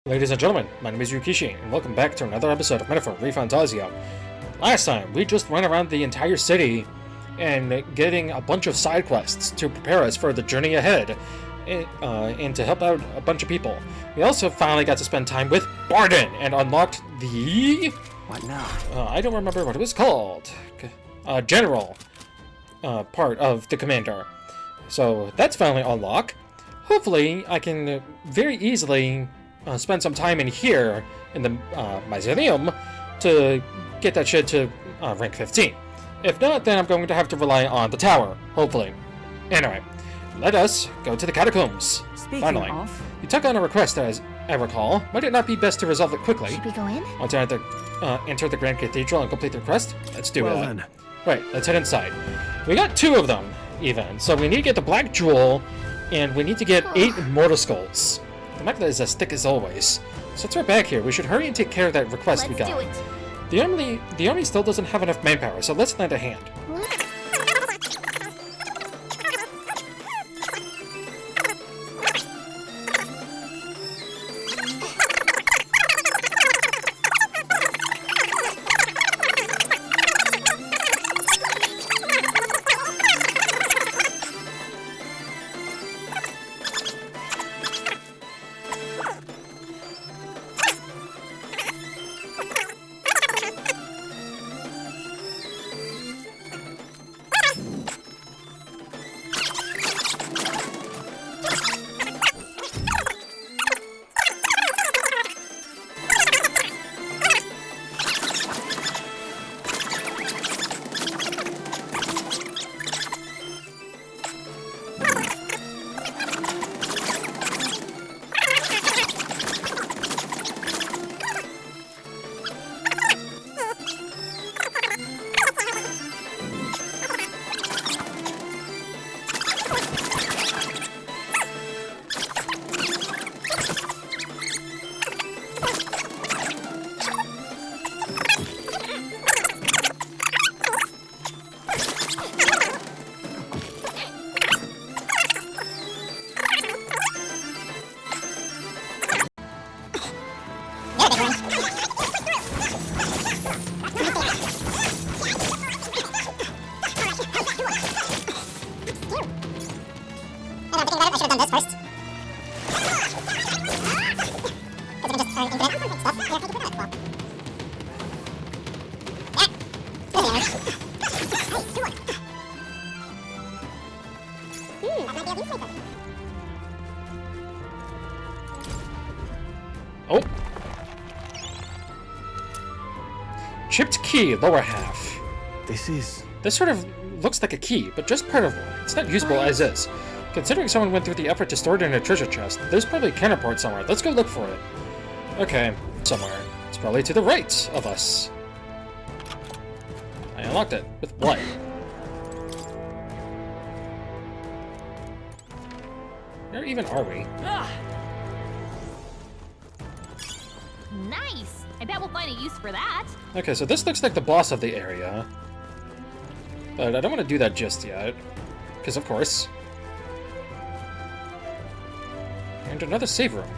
Ladies and gentlemen, my name is Yukishi, and welcome back to another episode of Refantazio. Last time, we just went around the entire city and getting a bunch of side quests to prepare us for the journey ahead, and to help out a bunch of people. We also finally got to spend time with Barden and unlocked the... What now? I don't remember what it was called. General part of the commander. So that's finally unlocked. Hopefully, I can very easily spend some time in here in the mausoleum to get that shit to rank 15. If not, then I'm going to have to rely on the tower, hopefully. Anyway, let us go to the catacombs. Speaking Finally. of, You took on a request, as I recall. Might it not be best to resolve it quickly? Should we go in? Want to enter the Grand Cathedral and complete the request? Let's do well it. then. Right, let's head inside. We got 2 of them, even. So we need to get the Black Jewel, and we need to get 8 Mortal Skulls. The magnet is as thick as always. So it's right back here. We should hurry and take care of that request we got. Do it. The army still doesn't have enough manpower, so let's lend a hand. Oh! Chipped key, lower half. This This sort of looks like a key, but just part of one. It's not usable as is. Considering someone went through the effort to store it in a treasure chest, there's probably a counterpart somewhere. Let's go look for it. Okay, somewhere. It's probably to the right of us. I unlocked it. With what? Where even are we? Nice! I bet we'll find a use for that. Okay, so this looks like the boss of the area. But I don't want to do that just yet. Because of course. And another save room.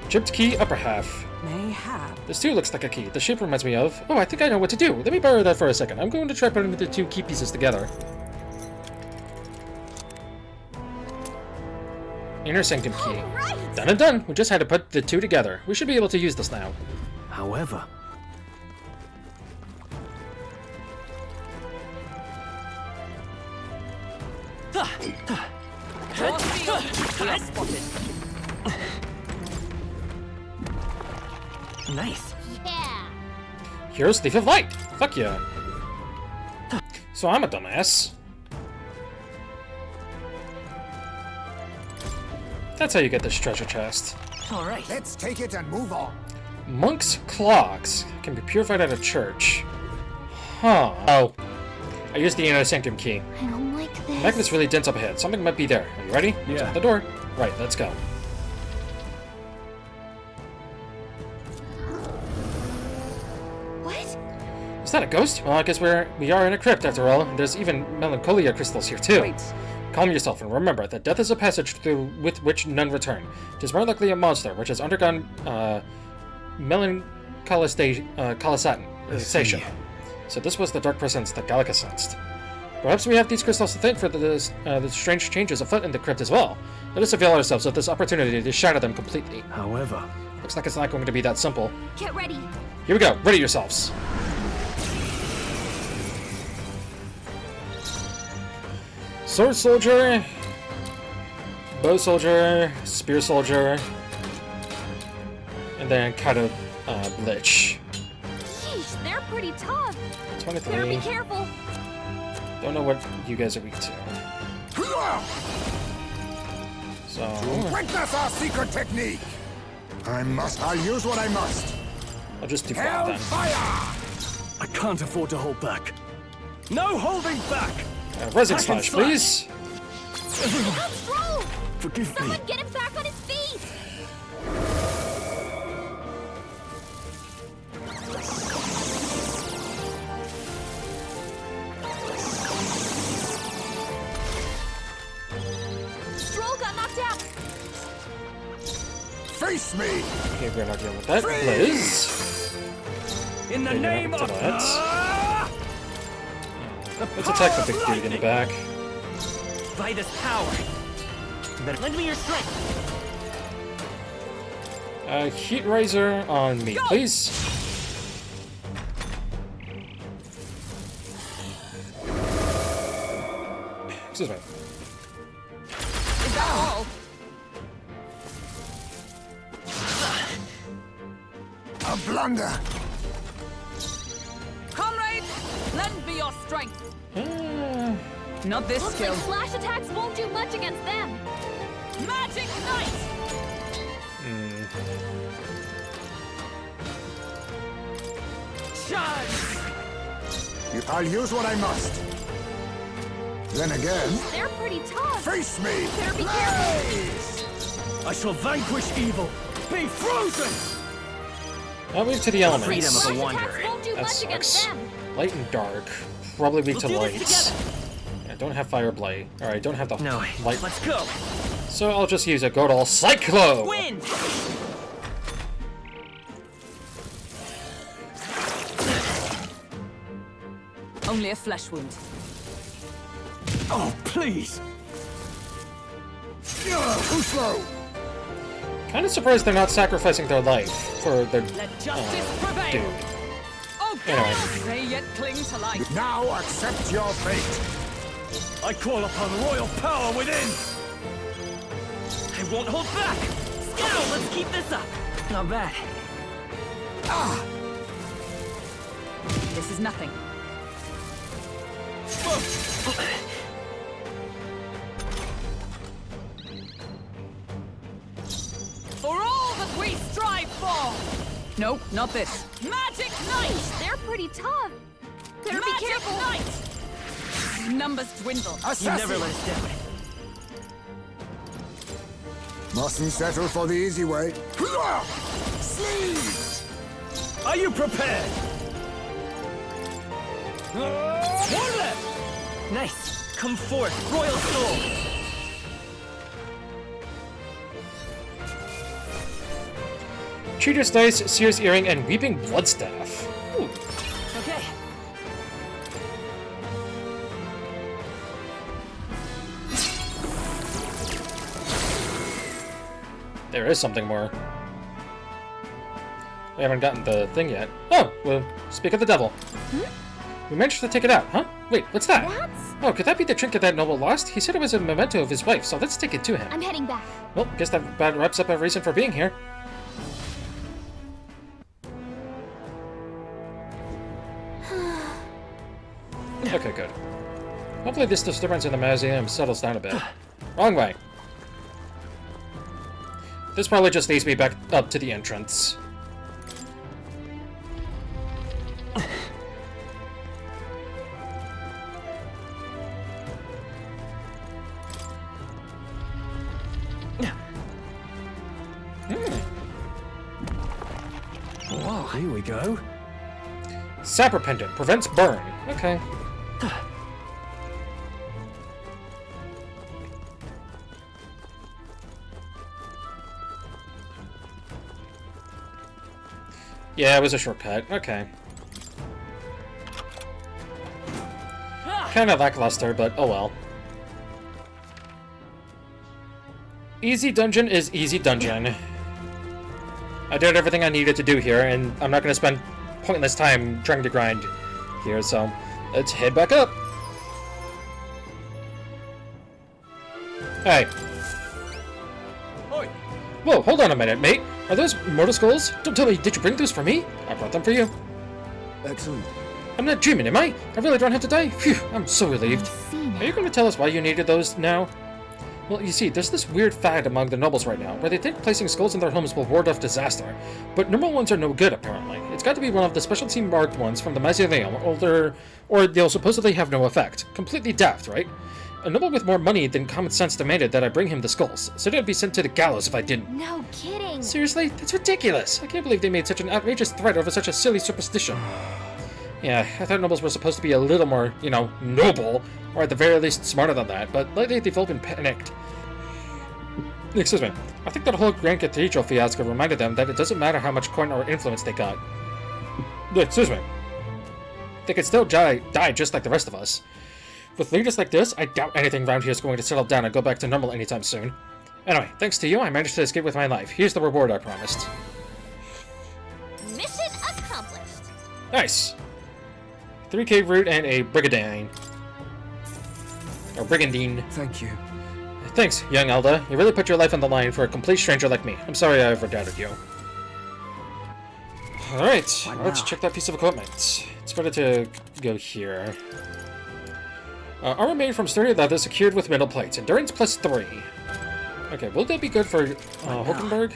Chipped key, upper half. mayhap. This too looks like a key. The shape reminds me of... Oh, I think I know what to do. Let me borrow that for a second. I'm going to try putting the 2 key pieces together. Inner sanctum key. Right. Done and done. We just had to put the 2 together. We should be able to use this now. However, Nice. Yeah. Here's Thief of Light! Fuck yeah. So I'm a dumbass. That's how you get this treasure chest. All right. Let's take it and move on. Monk's clogs can be purified at a church. Huh. Oh. I used the inner sanctum key. I don't like this. Magnet's really dense up ahead. Something might be there. Are you ready? Yeah. Open the door. Right, let's go. What? Is that a ghost? Well, I guess we are in a crypt after all. There's even melancholia crystals here too. Wait. Calm yourself and remember that death is a passage through with which none return. It is more likely a monster which has undergone melancholisation. So this was the dark presence that Gallica sensed. Perhaps we have these crystals to thank for the strange changes afoot in the crypt as well. Let us avail ourselves of this opportunity to shatter them completely. However, Looks like it's not going to be that simple. Get ready. Here we go. Ready yourselves. Sword soldier, bow soldier, spear soldier, and then kind of lich. Yeesh, they're pretty tough. Better be 23. careful. Don't know what you guys are weak to. So Witness our secret technique. I'll use what I must. I'll just do 5 then. Hellfire! I can't afford to hold back. No holding back! Resin I can slash, slash. please. Help Stroll! Forgive me. Someone get him back on his feet! Stroll got knocked out. Face me! Okay, we're not dealing with that. Liz. In the Okay, you're name not of into that. the Let's attack the big dude in the back. By this power. Better lend me your strength. Heat Razor on me, please. Excuse me. Is that all? A blunder! Comrade, lend me your strength. Not this Looks skill. like slash attacks won't do much against them. Magic Knight! Charge! I'll use what I must. Then again, They're pretty tough. face me! Better be careful. Blaze! I shall vanquish evil. Be frozen! I'll move to the elements. Freedom of Slash the wanderer. attacks won't do That much against sucks. them. Light and dark. Probably weak We'll to do light. this together. I don't have Fire Blade. Or I don't have the No, light. let's go. So I'll just use a good old Cyclo! Wind! Only a flesh wound. Oh, please! Too slow! Kind of surprised they're not sacrificing their life for their Let justice prevail. dude. Oh, Anyway. they yet cling to life. Now accept your fate! I call upon royal power within! I won't hold back. Scout, let's keep this up. Not bad. This is nothing. For all that we strive for. Nope, not this. Magic Knight! They're pretty tough. Better be Magic careful. Knight! Numbers dwindle. Assassin! You never let us down. Mustn't settle for the easy way. Seize! Are you prepared? One left! Nice. Come forth, Royal Soul. Cheater's Dice, Seer's Earring, and Weeping Bloodstaff. Ooh. Okay. There is something more. We haven't gotten the thing yet. Oh, well, speak of the devil. We managed to take it out, huh? Wait, what's that? What? Oh, could that be the trinket that noble lost? He said it was a memento of his wife, so let's take it to him. I'm heading back. Well, guess that about wraps up our reason for being here. Okay, good. Hopefully this disturbance in the museum settles down a bit. Wrong way. This probably just leads me back up to the entrance. Oh, here we go. Sapper Pendant prevents burn. Okay. Yeah, it was a shortcut. Okay. Kind of lackluster, but oh well. Easy dungeon is easy dungeon. I did everything I needed to do here, and I'm not going to spend pointless time trying to grind here, so let's head back up. Hey. Oi. Whoa, hold on a minute, mate. Are those mortal skulls? Don't tell me, did you bring those for me? I brought them for you. Excellent. I'm not dreaming, am I? I really don't have to die? Phew, I'm so relieved. I see now. Are you going to tell us why you needed those now? Well, you see, there's this weird fad among the nobles right now, where they think placing skulls in their homes will ward off disaster. But normal ones are no good, apparently. It's got to be one of the specialty marked ones from the mausoleum, or they'll supposedly have no effect. Completely daft, right? A noble with more money than common sense demanded that I bring him the skulls, so I'd be sent to the gallows if I didn't. No kidding. Seriously? That's ridiculous! I can't believe they made such an outrageous threat over such a silly superstition. Yeah, I thought nobles were supposed to be a little more, you know, noble, or at the very least smarter than that, but lately they've all been panicked. Excuse me. I think that whole Grand Cathedral fiasco reminded them that it doesn't matter how much coin or influence they got. Excuse me. They could still die just like the rest of us. With leaders like this, I doubt anything around here is going to settle down and go back to normal anytime soon. Anyway, thanks to you, I managed to escape with my life. Here's the reward I promised. Mission accomplished. Nice! 3k root and a brigandine. Or brigandine. Thank you. Thanks, young Elda. You really put your life on the line for a complete stranger like me. I'm sorry I ever doubted you. Alright, let's check that piece of equipment. It's better to go here. Armor made from sturdy leather secured with metal plates. Endurance plus 3. Okay, will that be good for Hulkenberg?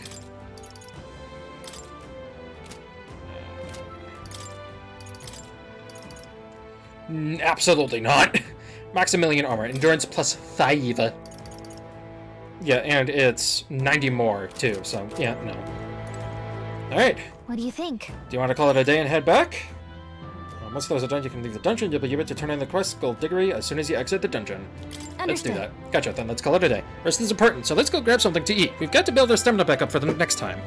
Absolutely not. Maximilian armor. Endurance plus 5. Yeah, and it's 90 more, too, so, yeah, no. Alright. What do you think? Do you want to call it a day and head back? Once those are done, you can leave the dungeon. You'll be able to turn in the quest Skullduggery as soon as you exit the dungeon. Understood. Let's do that. Gotcha, then let's call it a day. Rest is important, so let's go grab something to eat. We've got to build our stamina back up for the next time.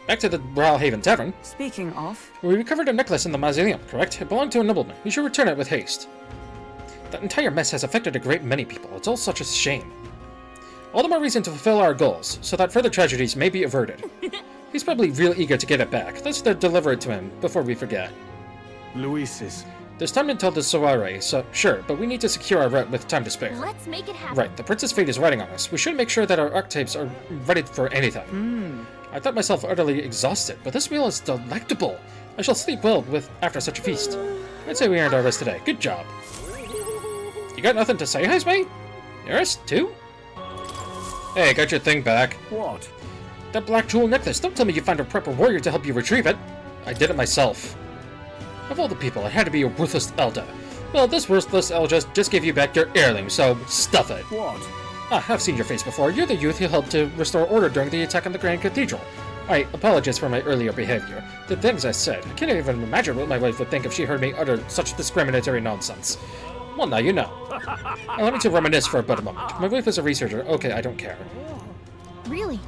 Back to the Royal Haven Tavern. Speaking of, We recovered a necklace in the mausoleum, correct? It belonged to a nobleman. We should return it with haste. That entire mess has affected a great many people. It's all such a shame. All the more reason to fulfill our goals, so that further tragedies may be averted. He's probably real eager to get it back. Let's deliver it to him before we forget. Luis's. There's time until the soiree, so sure, but we need to secure our route with time to spare. Let's make it happen. Right, the Prince's fate is riding on us. We should make sure that our archetypes are ready for anything. I thought myself utterly exhausted, but this meal is delectable. I shall sleep well after such a feast. I'd say we earned our rest today. Good job. You got nothing to say, Heismate? Yours, too? Hey, got your thing back. What? That black jewel necklace. Don't tell me you found a proper warrior to help you retrieve it. I did it myself. Of all the people, it had to be a ruthless Elda. Well, this ruthless Elda just gave you back your heirloom, so stuff it. What? Ah, I've seen your face before. You're the youth who helped to restore order during the attack on the Grand Cathedral. I apologize for my earlier behavior. The things I said. I can't even imagine what my wife would think if she heard me utter such discriminatory nonsense. Well, now you know. Allow me to reminisce for about a moment. My wife is a researcher. Okay, I don't care. Really?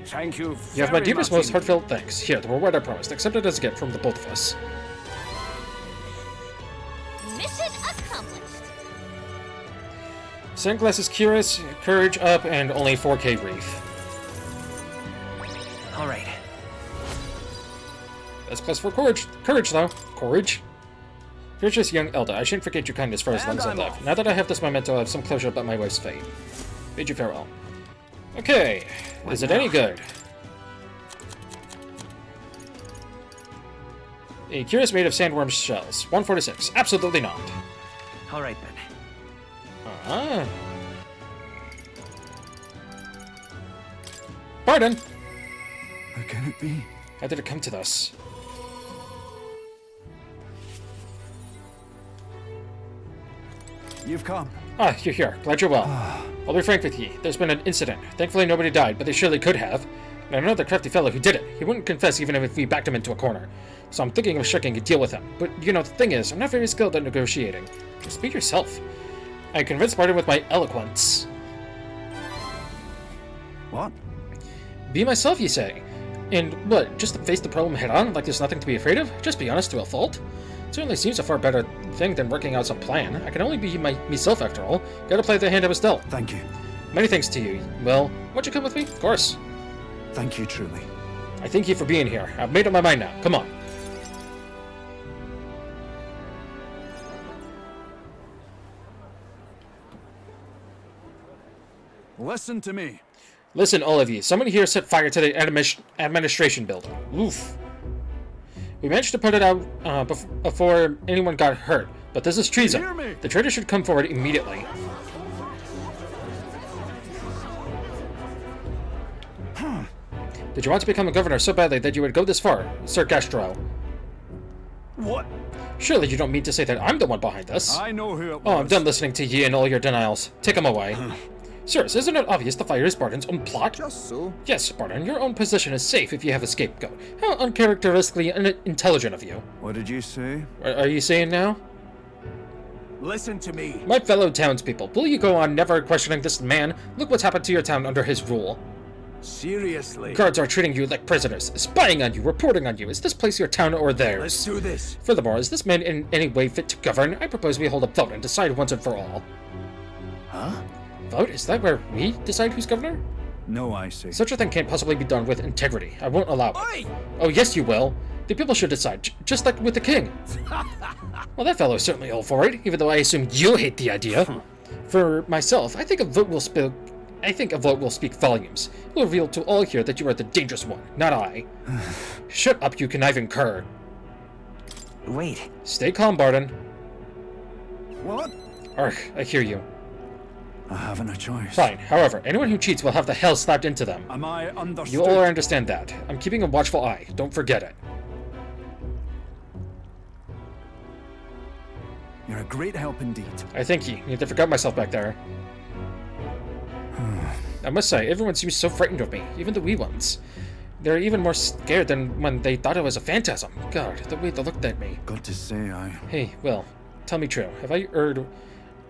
Thank you. You have my very deepest, much most heartfelt thanks. Here, the reward I promised. Accept it as a gift from the both of us. Mission accomplished. Sunglasses Curious, Courage up, and only 4k Reef. Alright. That's plus 4 Courage. Courage, though. Courage. Gracious young elder, I shan't forget your kindness for as long as I live. Now that I have this memento, I have some closure about my wife's fate. Bid you farewell. Okay, is it any good? A cuirass made of sandworm shells. 146. Absolutely not. Alright then. Ah. Pardon! How can it be? How did it come to this? You've come. Ah, you're here. Glad you're well. I'll be frank with ye. There's been an incident. Thankfully nobody died, but they surely could have. And I know the crafty fellow who did it. He wouldn't confess even if we backed him into a corner. So I'm thinking of striking a deal with him. But, you know, the thing is, I'm not very skilled at negotiating. Just be yourself. I convinced Barton with my eloquence. What? Be myself, you say? And what, just to face the problem head-on, like there's nothing to be afraid of? Just be honest to a fault? It certainly seems a far better thing than working out some plan. I can only be myself after all. Gotta play the hand I was dealt. Thank you. Many thanks to you. Well, won't you come with me? Of course. Thank you truly. I thank you for being here. I've made up my mind now. Come on. Listen to me. Listen, all of you. Someone here set fire to the administration building. Oof. We managed to put it out before anyone got hurt, but this is treason. Hear me? The traitor should come forward immediately. Did you want to become a governor so badly that you would go this far, Sir Gastro? What? Surely you don't mean to say that I'm the one behind this? I know who it was. Oh, I'm done listening to ye and all your denials. Take them away. Sirs, isn't it obvious the fire is Barton's own plot? Just so. Yes, Barton, your own position is safe if you have a scapegoat. How uncharacteristically unintelligent of you. What did you say? Are you saying now? Listen to me. My fellow townspeople, will you go on never questioning this man? Look what's happened to your town under his rule. Seriously. Guards are treating you like prisoners, spying on you, reporting on you. Is this place your town or theirs? Let's do this. Furthermore, is this man in any way fit to govern? I propose we hold a vote and decide once and for all. Huh? Vote? Is that where we decide who's governor? No, I see. Such a thing can't possibly be done with integrity. I won't allow it. Oi! Oh, yes, you will. The people should decide, just like with the king. Well, that fellow's certainly all for it, even though I assume you hate the idea. For myself, I think a vote will speak volumes. It will reveal to all here that you are the dangerous one, not I. Shut up, you conniving cur. Wait. Stay calm, Barton. What? Arg, I hear you. I haven't a choice. Fine. However, anyone who cheats will have the hell slapped into them. Am I understood? You all understand that. I'm keeping a watchful eye. Don't forget it. You're a great help indeed. I thank you. Need to forget myself back there. I must say, everyone seems so frightened of me, even the wee ones. They're even more scared than when they thought I was a phantasm. God, the way they looked at me. Got to say, Hey, well, tell me true. Have I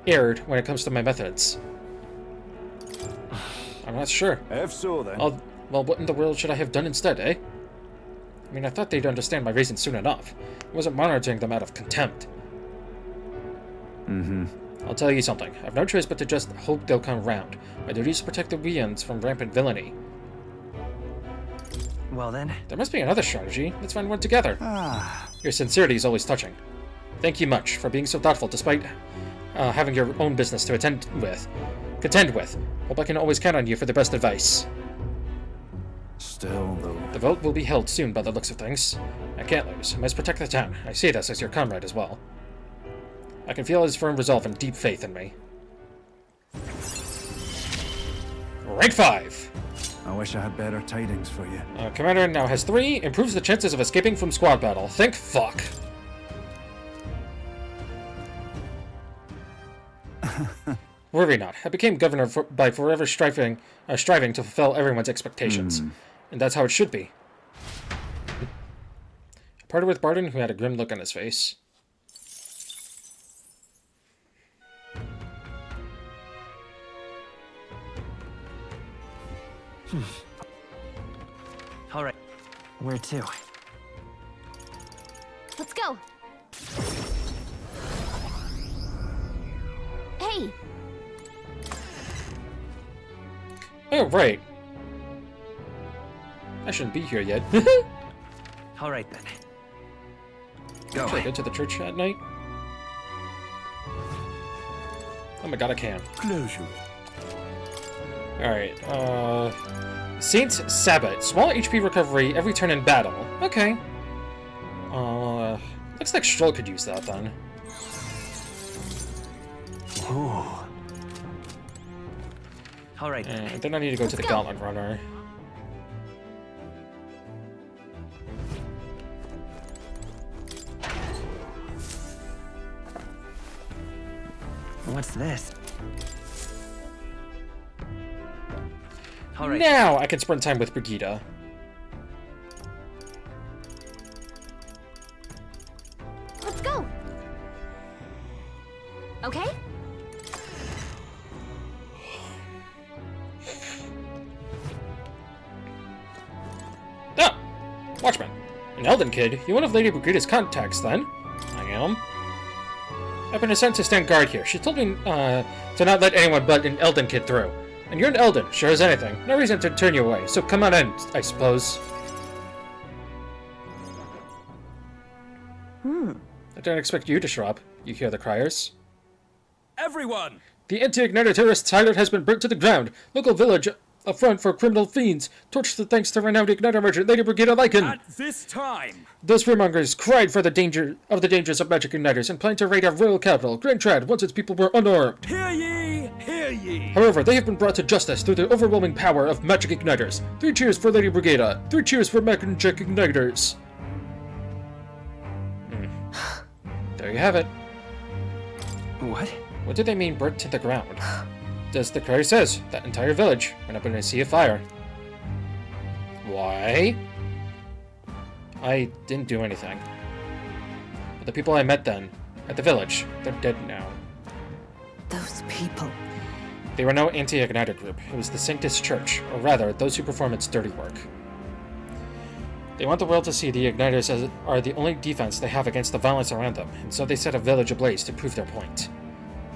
erred when it comes to my methods? I'm not sure. If so, then. Well, what in the world should I have done instead, eh? I mean, I thought they'd understand my reasons soon enough. I wasn't monitoring them out of contempt. I'll tell you something. I've no choice but to just hope they'll come round. My duty is to protect the Weans from rampant villainy. Well then. There must be another strategy. Let's find one together. Your sincerity is always touching. Thank you much for being so thoughtful despite having your own business to contend with. Hope I can always count on you for the best advice. Still, though. The vote will be held soon by the looks of things. I can't lose. I must protect the town. I see this as your comrade as well. I can feel his firm resolve and deep faith in me. Rank 5! I wish I had better tidings for you. Commander now has 3. Improves the chances of escaping from squad battle. Thank fuck. Worry not. I became governor by forever striving to fulfill everyone's expectations. And that's how it should be. I parted with Barton, who had a grim look on his face. All right. Where to? Let's go. Hey, Oh, right. I shouldn't be here yet. All right then. Go. Should I go to the church at night? Oh my god, I can. Closure. Alright, Saint Sabbath. Small HP recovery every turn in battle. Okay. Looks like Stroll could use that then. Ooh. Alright. And then I need to go to the Gauntlet Runner. What's this? Alright. Now I can sprint time with Brigitte. Let's go. Okay? Ah! Watchman. An Elden kid. You one of Lady Brigitte's contacts, then? I am. I've been sent to stand guard here. She told me, to not let anyone but an Elden kid through. And you're an Elden, sure as anything. No reason to turn you away, so come on in, I suppose. I don't expect you to show up. You hear the criers? Everyone! The anti-igniter terrorist Tyler has been burnt to the ground. Local village, a front for criminal fiends. Torched thanks to renowned igniter merchant Lady Brigitte Lycan. At this time! Those fearmongers cried for the dangers of magic igniters and planned to raid our royal capital, Grand Trad, once its people were unarmed. Hear ye! Hear ye! However, they have been brought to justice through the overwhelming power of magic igniters. 3 cheers for Lady Brigitte. 3 cheers for magic igniters. There you have it. What? What do they mean burnt to the ground? As the cry says, that entire village went up in a sea of fire. Why? I didn't do anything. But the people I met then, at the village, they're dead now. Those people. They were no anti-igniter group. It was the Sanctus Church, or rather, those who perform its dirty work. They want the world to see the igniters as are the only defense they have against the violence around them, and so they set a village ablaze to prove their point.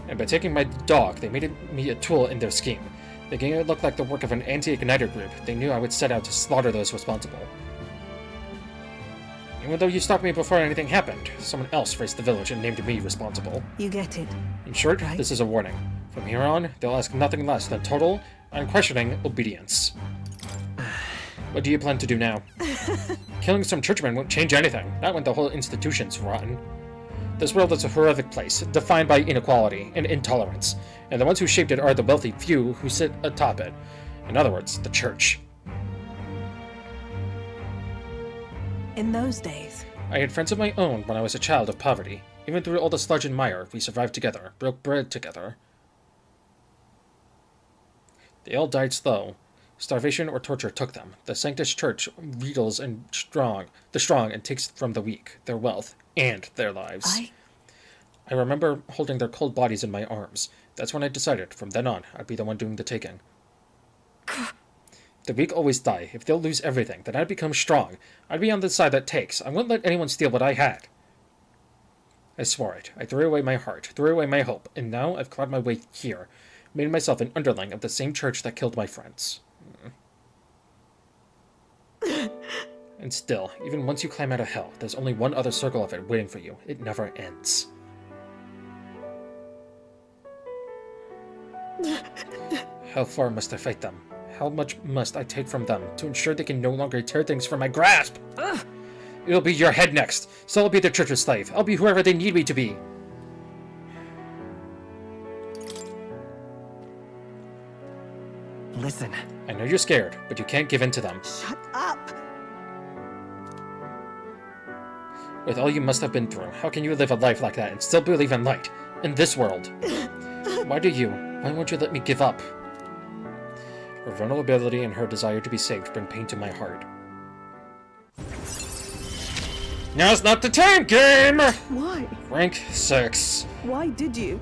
And by taking my dog, they made me a tool in their scheme. Making it look like the work of an anti-igniter group, they knew I would set out to slaughter those responsible. Even though you stopped me before anything happened, someone else faced the village and named me responsible. You get it. In short, Right. this is a warning. From here on, they'll ask nothing less than total, unquestioning obedience. What do you plan to do now? Killing some churchmen won't change anything, not when the whole institution's rotten. This world is a horrific place, defined by inequality and intolerance, and the ones who shaped it are the wealthy few who sit atop it. In other words, the church. In those days. I had friends of my own when I was a child of poverty. Even through all the sludge and mire, we survived together, broke bread together. They all died slow. Starvation or torture took them. The Sanctus Church wheedles the strong and takes from the weak, their wealth, and their lives. I remember holding their cold bodies in my arms. That's when I decided, from then on, I'd be the one doing the taking. The weak always die. If they'll lose everything, then I'd become strong. I'd be on the side that takes. I wouldn't let anyone steal what I had. I swore it. I threw away my heart, threw away my hope, and now I've clawed my way here, made myself an underling of the same church that killed my friends. And still, even once you climb out of hell, there's only one other circle of it waiting for you. It never ends. How far must I fight them? How much must I take from them to ensure they can no longer tear things from my grasp? It'll be your head next, so I'll be the church's slave. I'll be whoever they need me to be. Listen. I know you're scared, but you can't give in to them. Shut up! With all you must have been through, how can you live a life like that and still believe in light? In this world? Why won't you let me give up? Her vulnerability and her desire to be saved bring pain to my heart. Now's not the time, game! Why? Rank 6. Why did you?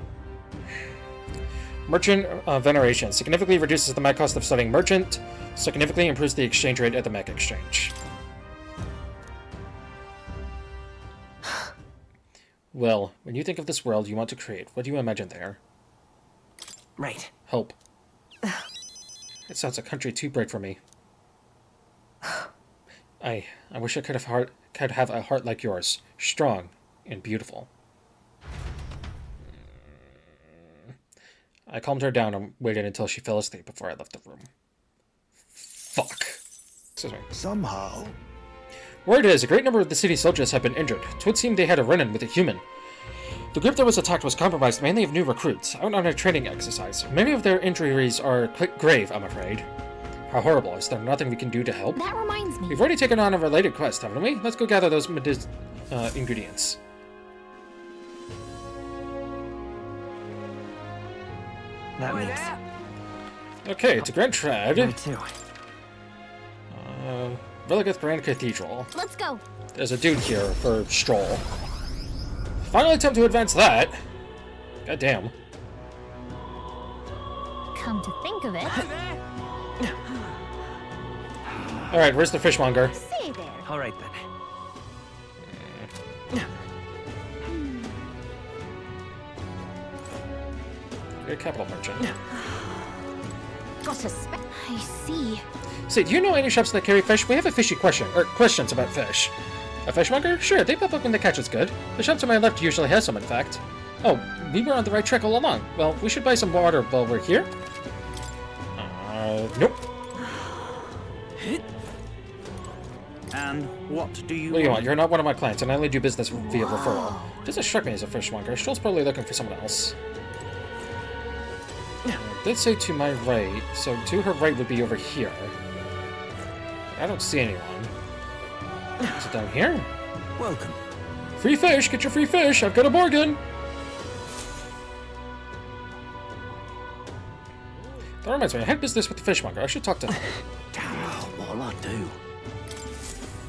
Merchant Veneration significantly reduces the mag cost of studying Merchant, significantly improves the exchange rate at the mag exchange. Well, when you think of this world you want to create, what do you imagine there? Right. Hope. It sounds a country too bright for me. I wish I could have a heart like yours, strong and beautiful. I calmed her down and waited until she fell asleep before I left the room. Fuck. Excuse me. Somehow, Word is, a great number of the city's soldiers have been injured. It would seem they had a run-in with a human. The group that was attacked was compromised mainly of new recruits, out on a training exercise. Many of their injuries are quite grave, I'm afraid. How horrible. Is there nothing we can do to help? That reminds me. We've already taken on a related quest, haven't we? Let's go gather those ingredients. That makes Okay, to Grand Trad. me too. Religeth Grand Cathedral. Let's go. There's a dude here for Stroll. Final attempt to advance that. God damn. Come to think of it. Alright, where's the fishmonger? Say there. All right then. You're a capital merchant. Got a spec. I see. Say, do you know any shops that carry fish? We have a fishy question, or questions about fish. A fishmonger? Sure, they pop up when the catch is good. The shop to my left usually has some, in fact. Oh, we were on the right track all along. Well, we should buy some water while we're here. Nope. And what do you What do you want? You're not one of my clients, and I only do business via referral. Doesn't strike me as a fishmonger. Stroll's probably looking for someone else. Did say to my right, so to her right would be over here. I don't see anyone. Is it down here? Welcome. Free fish! Get your free fish! I've got a bargain! That reminds me, I had business with the fishmonger. I should talk to him. What'll I do?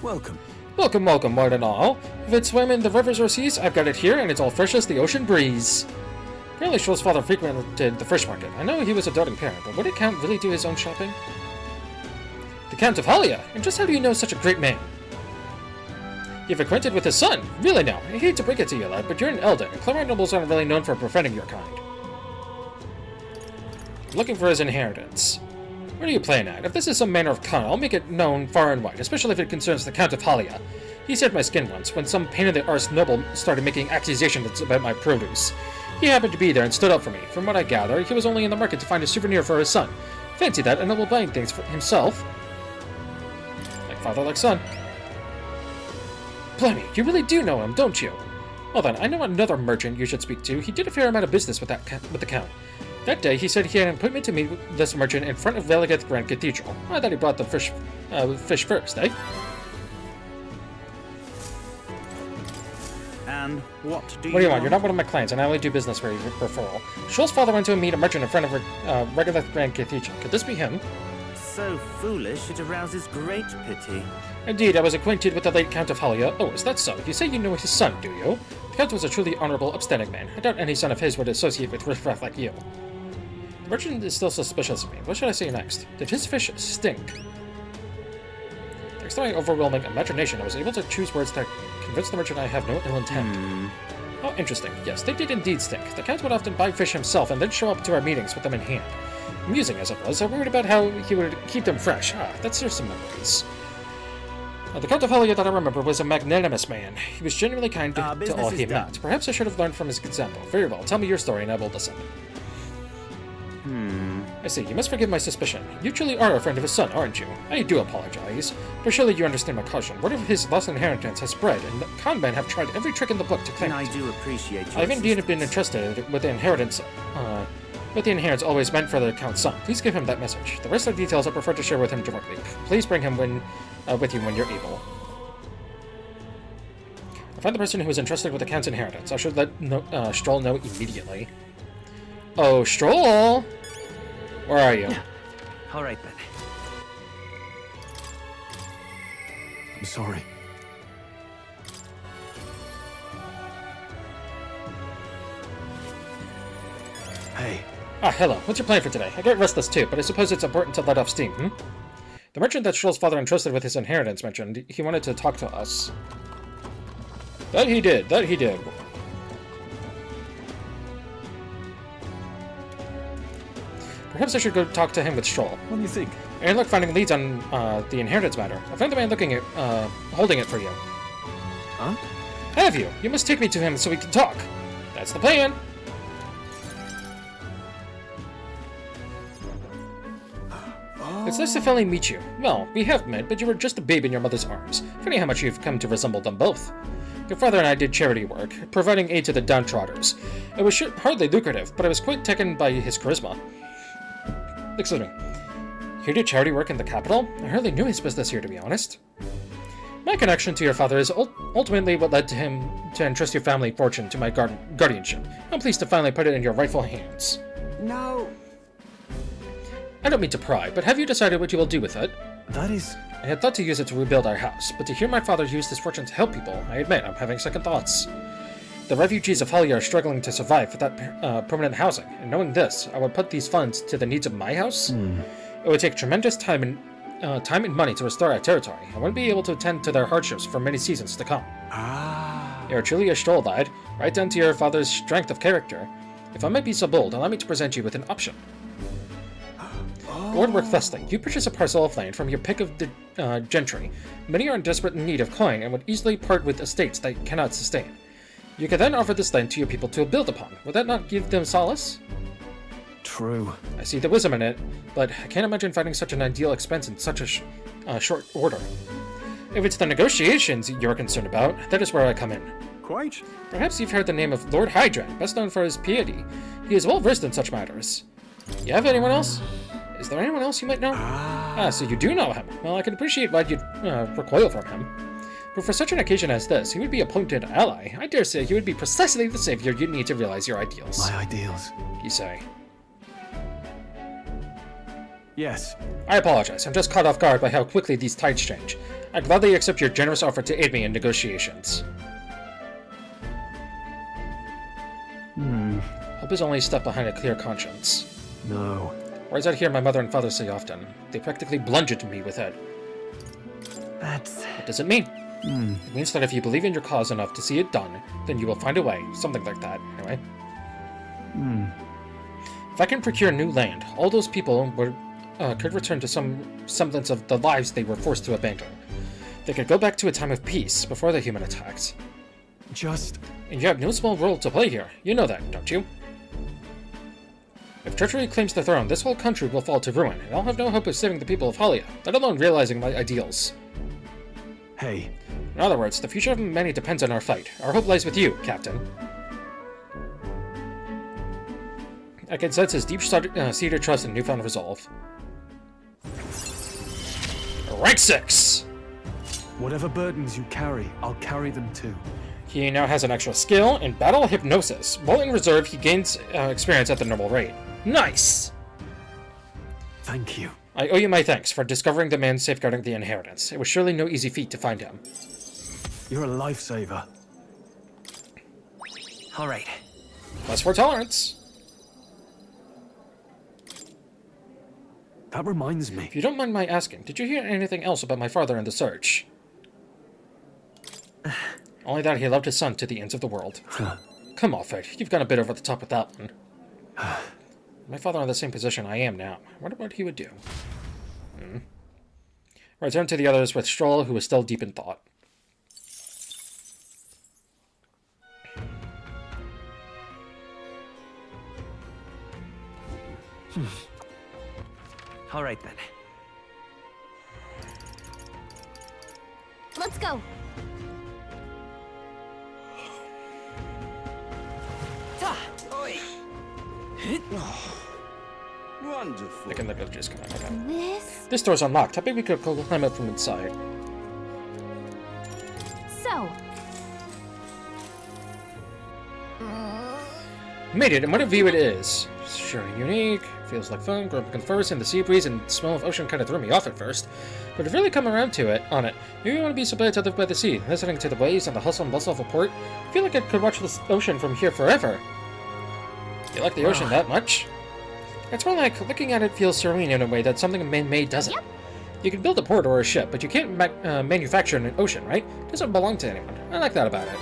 Welcome. Welcome, welcome, one and all. If it's swim in the rivers or seas, I've got it here, and it's all fresh as the ocean breeze. Apparently, Stroll's father frequented the fish market. I know he was a doting parent, but would a count really do his own shopping? The Count of Halia! And just how do you know such a great man? You've acquainted with his son? Really now, I hate to break it to you, lad, but you're an elder, and clever nobles aren't really known for befriending your kind. Looking for his inheritance. What are you playing at? If this is some manner of con, I'll make it known far and wide, especially if it concerns the Count of Halia. He saved my skin once, when some pain-in-the-arse noble started making accusations about my produce. He happened to be there and stood up for me. From what I gather, he was only in the market to find a souvenir for his son. Fancy that, a noble buying things for himself. Like father, like son. Blimey, you really do know him, don't you? Well then, I know another merchant you should speak to. He did a fair amount of business with the Count. That day, he said he had an appointment to meet with this merchant in front of Religeth Grand Cathedral. I thought he brought the fish first, eh? And what do What do you want? You're not one of my clients, and I only do business for referral. Stroll's father went to meet a merchant in front of Religeth Grand Cathedral. Could this be him? So foolish, it arouses great pity. Indeed, I was acquainted with the late Count of Halia. Oh, is that so? You say you know his son, do you? The Count was a truly honorable, upstanding man. I doubt any son of his would associate with riffraff like you. The merchant is still suspicious of me. What should I say next? Did his fish stink? Thanks to my overwhelming imagination, I was able to choose words that convince the merchant I have no ill intent. How interesting. Yes, they did indeed stink. The Count would often buy fish himself and then show up to our meetings with them in hand. Amusing as it was, I worried about how he would keep them fresh. That stirs some memories. The Count of Halia that I remember was a magnanimous man. He was genuinely kind to all he met. Perhaps I should have learned from his example. Very well, tell me your story and I will listen. I see, you must forgive my suspicion. You truly are a friend of his son, aren't you? I do apologize, but surely you understand my caution. Word of his lost inheritance has spread, and the con men have tried every trick in the book to claim it. I do appreciate your I've indeed been entrusted with the inheritance, always meant for the Count's son. Please give him that message. The rest of the details I prefer to share with him directly. Please bring him with you when you're able. I find the person who is entrusted with the Count's inheritance. I should let Stroll know immediately. Oh, Stroll! Where are you? All right then. I'm sorry. Hey. Ah, hello. What's your plan for today? I get restless too, but I suppose it's important to let off steam, The merchant that Stroll's father entrusted with his inheritance mentioned he wanted to talk to us. That he did. Perhaps I should go talk to him with Stroll. What do you think? I look finding leads on the inheritance matter. I found the man looking at holding it for you. Huh? Have you? You must take me to him so we can talk. That's the plan. It's nice to finally meet you. Well, we have met, but you were just a babe in your mother's arms. Funny how much you've come to resemble them both. Your father and I did charity work, providing aid to the downtrodders. It was hardly lucrative, but I was quite taken by his charisma. Excuse me. You did charity work in the capital? I hardly knew his business here, to be honest. My connection to your father is ultimately what led to him to entrust your family fortune to my guardianship. I'm pleased to finally put it in your rightful hands. No. I don't mean to pry, but have you decided what you will do with it? That is... I had thought to use it to rebuild our house, but to hear my father use this fortune to help people, I admit I'm having second thoughts. The refugees of Halia are struggling to survive without permanent housing, and knowing this, I would put these funds to the needs of my house. It would take tremendous time and money to restore our territory. I wouldn't be able to attend to their hardships for many seasons to come. You are truly a stroll lad, right down to your father's strength of character. If I might be so bold, allow me to present you with an option. It would work thusly. You purchase a parcel of land from your pick of the gentry. Many are in desperate need of coin and would easily part with estates they cannot sustain. You can then offer this land to your people to build upon. Would that not give them solace? True. I see the wisdom in it, but I can't imagine finding such an ideal expense in such a short order. If it's the negotiations you're concerned about, that is where I come in. Quite. Perhaps you've heard the name of Lord Hydrant, best known for his piety. He is well versed in such matters. You have anyone else? Is there anyone else you might know? So you do know him. Well, I can appreciate why you'd recoil from him. But for such an occasion as this, he would be a potent ally. I dare say he would be precisely the savior you'd need to realize your ideals. My ideals. You say. Yes. I apologize. I'm just caught off guard by how quickly these tides change. I'd gladly accept your generous offer to aid me in negotiations. Hope is only a step behind a clear conscience. No. Or as I hear my mother and father say often, they practically bludgeoned me with it. That's... What does it mean? It means that if you believe in your cause enough to see it done, then you will find a way. Something like that, anyway. If I can procure new land, all those people could return to some semblance of the lives they were forced to abandon. They could go back to a time of peace before the human attacks. And you have no small role to play here. You know that, don't you? If treachery claims the throne, this whole country will fall to ruin, and I'll have no hope of saving the people of Halia, let alone realizing my ideals. Hey. In other words, the future of many depends on our fight. Our hope lies with you, Captain. I can sense his deep-seated trust and newfound resolve. Rank 6! Whatever burdens you carry, I'll carry them too. He now has an extra skill in Battle Hypnosis. While in reserve, he gains experience at the normal rate. Nice! Thank you. I owe you my thanks for discovering the man safeguarding the inheritance. It was surely no easy feat to find him. You're a lifesaver. All right. Plus 4 tolerance. That reminds me. If you don't mind my asking, did you hear anything else about my father in the search? Only that he loved his son to the ends of the world. Come off it. You've gone a bit over the top with that one. My father in the same position I am now. I wonder what he would do. Return to the others with Stroll, who was still deep in thought. All right then. Let's go. Wonderful. I can let it just come out. Okay. This. Door's unlocked. How big we could climb up from inside? So. Made it, and what a view it is. Sure unique. Feels like fun. Growing up in the forest and the sea breeze and the smell of ocean kind of threw me off at first. But I've really come around to it, on it. Maybe I want to be so bad to live by the sea, listening to the waves and the hustle and bustle of a port. I feel like I could watch the ocean from here forever. You like the ocean that much? It's more like looking at it feels serene in a way that something man-made doesn't. Yep. You can build a port or a ship, but you can't manufacture an ocean, right? It doesn't belong to anyone. I like that about it.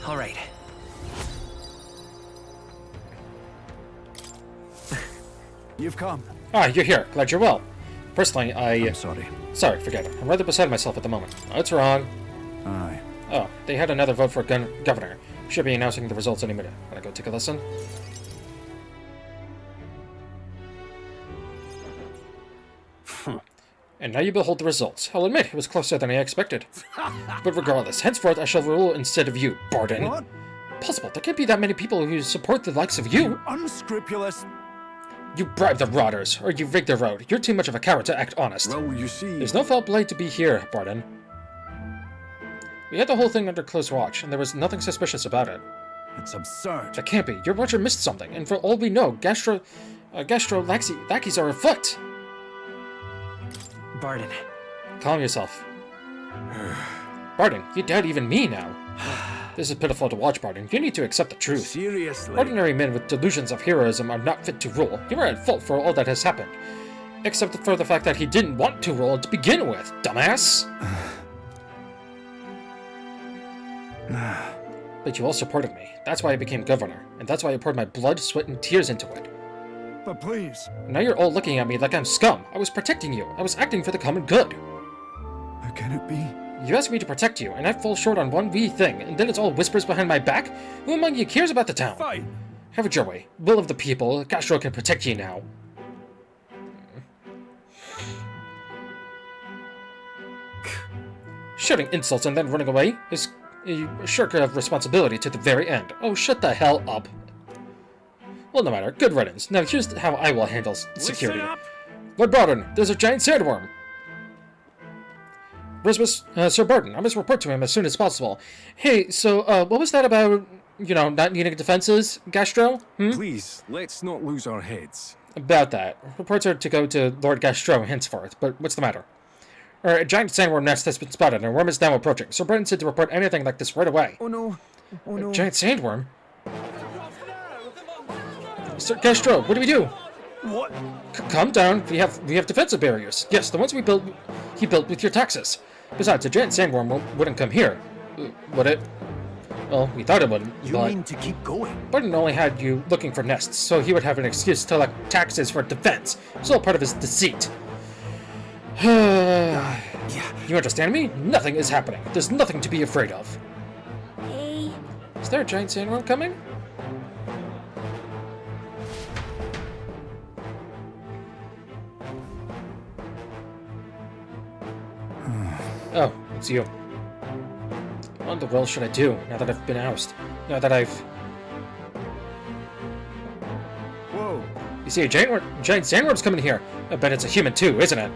All right. You've come. Ah, you're here. Glad you're well. Personally, I'm sorry. Sorry, forget it. I'm rather beside myself at the moment. Oh, it's wrong. Aye. Oh, they had another vote for governor. Should be announcing the results any minute. Wanna go take a listen? And now you behold the results. I'll admit, it was closer than I expected. But regardless, henceforth I shall rule instead of you, Barden. What? Possible. There can't be that many people who support the likes of you. Unscrupulous. You bribed the Rotters, or you rigged the road. You're too much of a coward to act honest. Well, you see... There's no foul play to be here, Barden. We had the whole thing under close watch, and there was nothing suspicious about it. It's absurd. That can't be. Your watcher missed something, and for all we know, lackeys are afoot. Barden. Calm yourself. Barden, you doubt even me now. This is pitiful to watch, Barden. You need to accept the truth. Seriously? Ordinary men with delusions of heroism are not fit to rule. You are at fault for all that has happened. Except for the fact that he didn't want to rule to begin with, dumbass! But you all supported me. That's why I became governor. And that's why I poured my blood, sweat, and tears into it. But please. And now you're all looking at me like I'm scum. I was protecting you. I was acting for the common good. How can it be? You asked me to protect you, and I fall short on one wee thing, and then it's all whispers behind my back? Who among you cares about the town? Fine. Have it your way. Will of the people, Castro can protect you now. Shouting insults and then running away is a shirk of responsibility to the very end. Oh, shut the hell up. Well, no matter. Good riddance. Now, here's how I will handle security. Listen up. Lord Barden, there's a giant sandworm. Where's Sir Barden? I must report to him as soon as possible. Hey, so, what was that about, you know, not needing defenses, Gastro? Please, let's not lose our heads. About that. Reports are to go to Lord Gastro henceforth, but what's the matter? A giant sandworm nest has been spotted, and a worm is now approaching. Sir Barden said to report anything like this right away. Oh no. Oh no. A giant sandworm? Sir Gastro, what do we do? What? Calm down. We have defensive barriers. Yes, the ones he built with your taxes. Besides, a giant sandworm wouldn't come here, would it? Well, we thought it wouldn't. You but mean to keep going? Barden only had you looking for nests, so he would have an excuse to collect taxes for defense. It's all part of his deceit. You understand me? Nothing is happening. There's nothing to be afraid of. Hey. Is there a giant sandworm coming? Oh, it's you. What in the world should I do now that I've been ousted? Now that I've... Whoa. You see, a giant sandworm's coming here. I bet it's a human too, isn't it?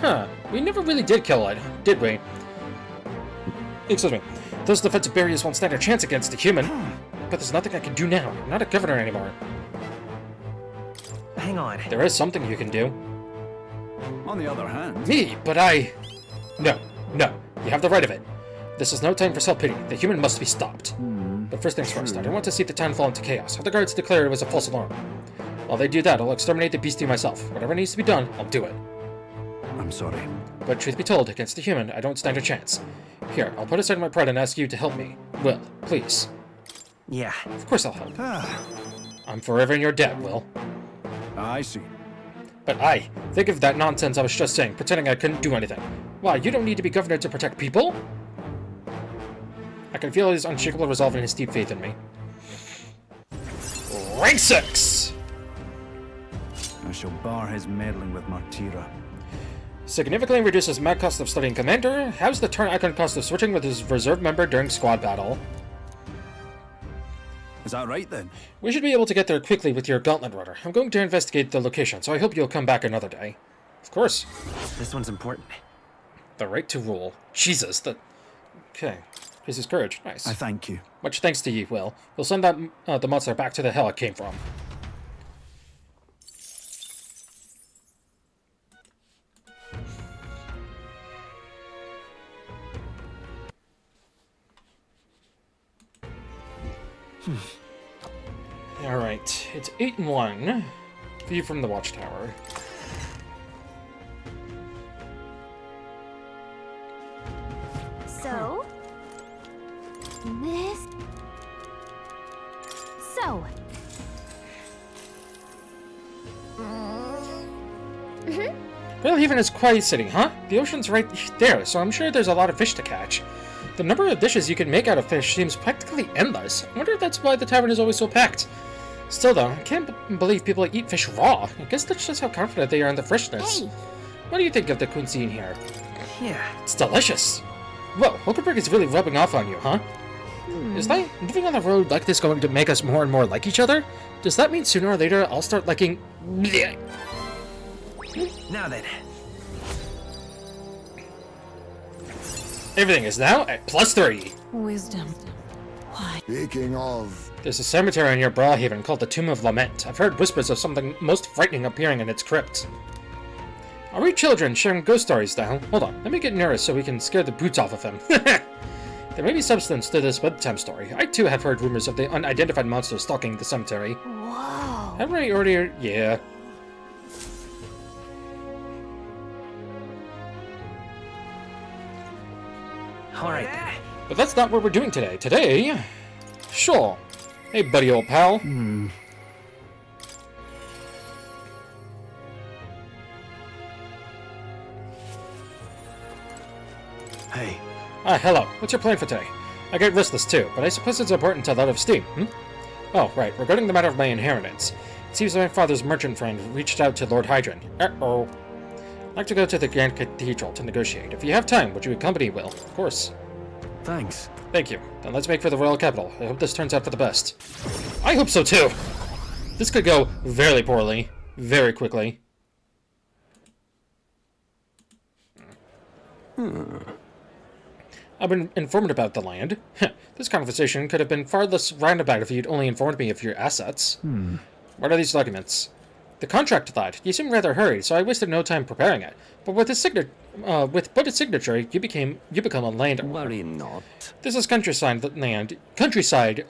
Huh. We never really did kill it, did we? Excuse me. Those defensive barriers won't stand a chance against a human. But there's nothing I can do now. I'm not a governor anymore. Hang on. There is something you can do. On the other hand... Me, but I... No. You have the right of it. This is no time for self-pity. The human must be stopped. But first things first, I don't want to see the town fall into chaos. Have the guards declare it was a false alarm. While they do that, I'll exterminate the beastie myself. Whatever needs to be done, I'll do it. I'm sorry. But truth be told, against the human, I don't stand a chance. Here, I'll put aside my pride and ask you to help me. Will, please. Yeah. Of course I'll help. Ah, I'm forever in your debt, Will. I see. But think of that nonsense I was just saying, pretending I couldn't do anything. Why, you don't need to be governor to protect people? I can feel his unshakable resolve and his deep faith in me. Rank 6! I shall bar his meddling with Martira. Significantly reduces mag cost of studying commander. How's the turn icon cost of switching with his reserve member during squad battle? Is that right then? We should be able to get there quickly with your gauntlet runner. I'm going to investigate the location, so I hope you'll come back another day. Of course. This one's important. The right to rule. Jesus, Okay. Here's his courage. Nice. I thank you. Much thanks to you, Will. We'll send that the monster back to the hell it came from. Alright, it's 8-1. View from the watchtower. So? This... So... Well, even is quiet sitting, huh? The ocean's right there, so I'm sure there's a lot of fish to catch. The number of dishes you can make out of fish seems practically endless. I wonder if that's why the tavern is always so packed. Still though, I can't believe people eat fish raw. I guess that's just how confident they are in the freshness. Hey, What do you think of the cuisine here? Yeah. It's delicious. Whoa, Hulkenberg is really rubbing off on you, huh? Is living on the road like this going to make us more and more like each other? Does that mean sooner or later I'll start liking... Now then. Everything is now at +3. wisdom. Speaking of, There's a cemetery near Brawhaven called the Tomb of Lament. I've heard whispers of something most frightening appearing in its crypt. Are we children sharing ghost stories now? Hold on, let me get Nearest so we can scare the boots off of him. There may be substance to this bedtime story. I too have heard rumors of the unidentified monster stalking the cemetery. Whoa. Haven't I already... Yeah. Alright then. But that's not what we're doing today. Today... Sure. Hey, buddy, old pal. Hey, Hello. What's your plan for today? I get restless too, but I suppose it's important to let off steam, Oh, right. Regarding the matter of my inheritance. It seems my father's merchant friend reached out to Lord Hydron. Uh-oh. I'd like to go to the Grand Cathedral to negotiate. If you have time, would you accompany Will? Of course. thanks. Thank you. Then let's make for the royal capital. I hope this turns out for the best. I hope so too! This could go very poorly. Very quickly. I've been informed about the land. This conversation could have been far less roundabout if you'd only informed me of your assets. What are these documents? The contract lad. You seem rather hurried, so I wasted no time preparing it. But with a signature, you become a landowner. Worry not. This is countryside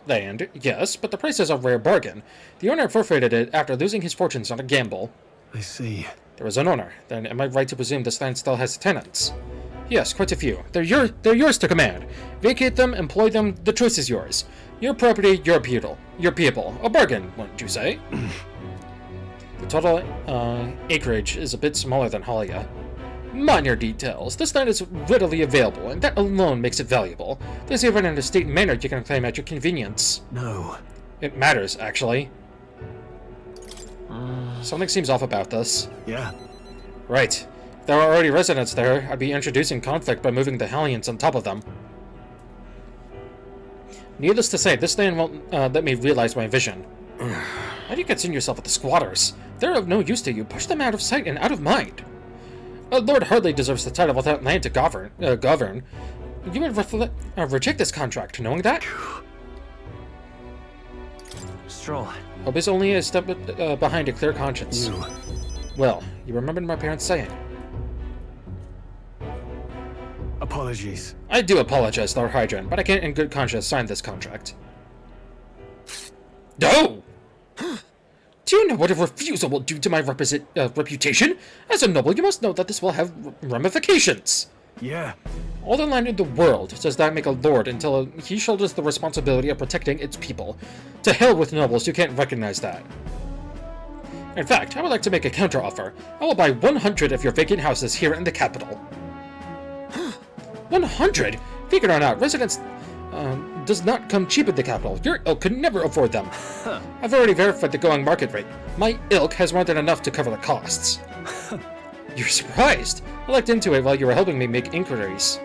land, yes, but the price is a rare bargain. The owner forfeited it after losing his fortunes on a gamble. I see. There was an owner. Then am I right to presume this land still has tenants? Yes, quite a few. They're yours to command. Vacate them, employ them, the choice is yours. Your property, your people. A bargain, wouldn't you say? The total acreage is a bit smaller than Halia. Minor details. This land is readily available, and that alone makes it valuable. There's even an estate manor you can claim at your convenience. No. It matters, actually. Something seems off about this. Yeah. Right. If there are already residents there, I'd be introducing conflict by moving the Hellions on top of them. Needless to say, this land won't let me realize my vision. How do you concern yourself with the squatters? They're of no use to you. Push them out of sight and out of mind. Lord hardly deserves the title without land to govern. You would reject this contract, knowing that? Stroll. Hope is only a step behind a clear conscience. You. Well, you remembered my parents' saying. Apologies. I do apologize, Lord Hydron, but I can't in good conscience sign this contract. No! Do you know what a refusal will do to my reputation? As a noble, you must know that this will have ramifications. Yeah. All the land in the world does that make a lord until he shoulders the responsibility of protecting its people. To hell with nobles who can't recognize that. In fact, I would like to make a counteroffer. I will buy 100 of your vacant houses here in the capital. 100? Figure it out, residents does not come cheap in the capital. Your ilk could never afford them. I've already verified the going market rate. My ilk has more than enough to cover the costs. You're surprised. I looked into it while you were helping me make inquiries.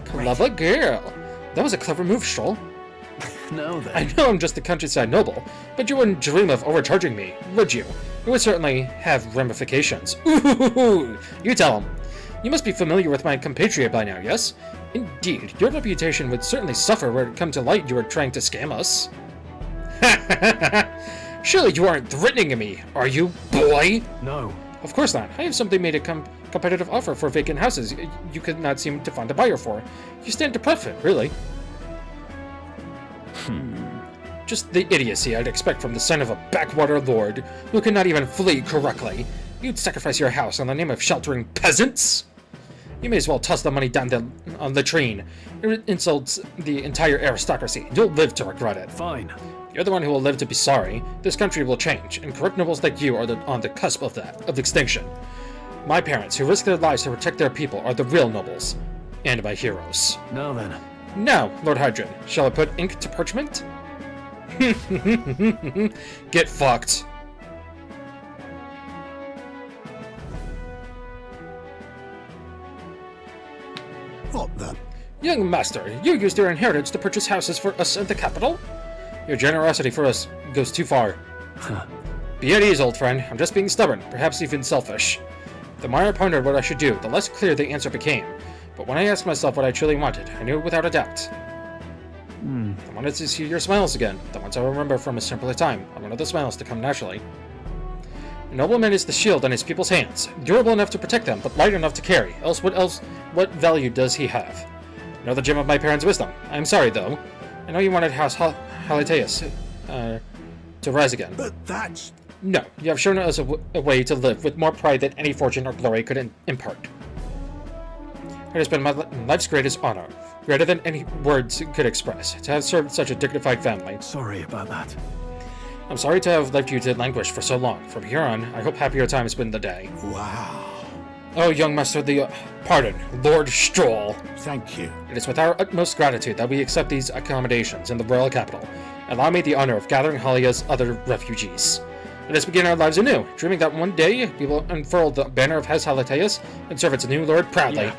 Clever girl. That was a clever move, Stroll. No then. I know I'm just a countryside noble, but you wouldn't dream of overcharging me, would you? It would certainly have ramifications. Ooh, you tell him. You must be familiar with my compatriot by now, yes? Indeed, your reputation would certainly suffer were it come to light you were trying to scam us. Surely you aren't threatening me, are you, boy? No. Of course not. I have simply made a competitive offer for vacant houses you could not seem to find a buyer for. You stand to profit, really. Just the idiocy I'd expect from the son of a backwater lord who cannot even flee correctly. You'd sacrifice your house in the name of sheltering peasants? You may as well toss the money down the latrine. It insults the entire aristocracy. You'll live to regret it. Fine. You're the one who will live to be sorry. This country will change, and corrupt nobles like you are on the cusp of extinction. My parents, who risked their lives to protect their people, are the real nobles. And my heroes. Now then. Now, Lord Hydron, shall I put ink to parchment? Get fucked. What the? Young master, you used your inheritance to purchase houses for us in the capital? Your generosity for us goes too far. Be at ease, old friend. I'm just being stubborn, perhaps even selfish. The more I pondered what I should do, the less clear the answer became. But when I asked myself what I truly wanted, I knew it without a doubt. I wanted to see your smiles again, the ones I remember from a simpler time. I wanted the smiles to come naturally. A nobleman is the shield in his people's hands, durable enough to protect them, but light enough to carry. What value does he have? Know the gem of my parents' wisdom. I am sorry, though. I know you wanted House Haliteus to rise again. But that's... No, you have shown us a way to live with more pride than any fortune or glory could impart. It has been my life's greatest honor, greater than any words could express, to have served such a dignified family. Sorry about that. I'm sorry to have left you to languish for so long. From here on, I hope happier times win the day. Wow. Oh, young master, pardon, Lord Stroll. Thank you. It is with our utmost gratitude that we accept these accommodations in the royal capital. Allow me the honor of gathering Halia's other refugees. Let us begin our lives anew, dreaming that one day we will unfurl the banner of House Haliteus and serve its new lord proudly. Yeah.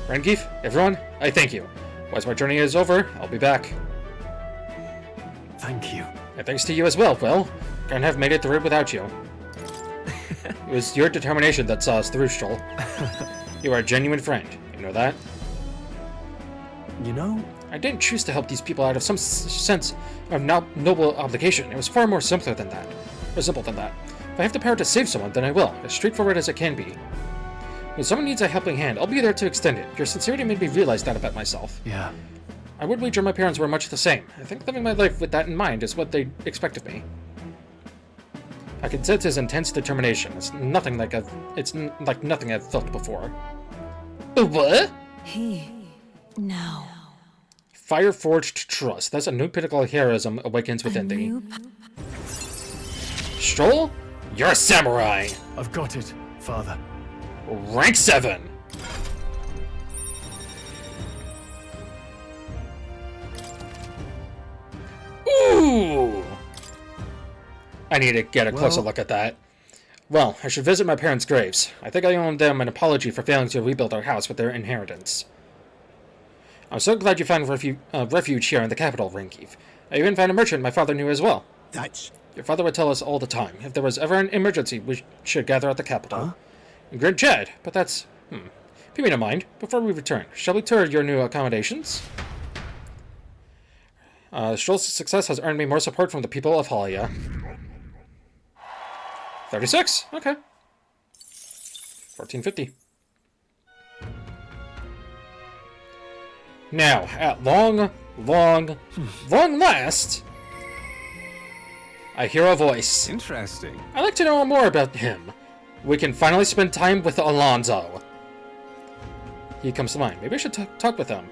Rengeef, everyone, I thank you. Once my journey is over, I'll be back. Thank you. And thanks to you as well, Will. Couldn't have made it through without you. It was your determination that saw us through, Stroll. You are a genuine friend. You know that? You know, I didn't choose to help these people out of some sense of noble obligation. It was far more simple than that. If I have the power to save someone, then I will, as straightforward as it can be. When someone needs a helping hand, I'll be there to extend it. Your sincerity made me realize that about myself. yeah. I would wager my parents were much the same. I think living my life with that in mind is what they expect of me. I can sense his intense determination. It's like nothing I've felt before. What? No. Fire-forged trust. That's a new pinnacle heroism awakens within thee. Stroll? You're a samurai! I've got it, Father. Rank 7! Ooh! I need to get a closer look at that. Well, I should visit my parents' graves. I think I owe them an apology for failing to rebuild our house with their inheritance. I'm so glad you found refuge here in the capital, Rengeef. I even found a merchant my father knew as well. That's... Your father would tell us all the time. If there was ever an emergency, we should gather at the capital. Grid Chad, but that's... Keep me in mind. Before we return, shall we tour your new accommodations? Stroll's success has earned me more support from the people of Halia. 36? Okay. 1450. Now, at long last, I hear a voice. Interesting. I'd like to know more about him. We can finally spend time with Alonzo. He comes to mind. Maybe I should talk with him.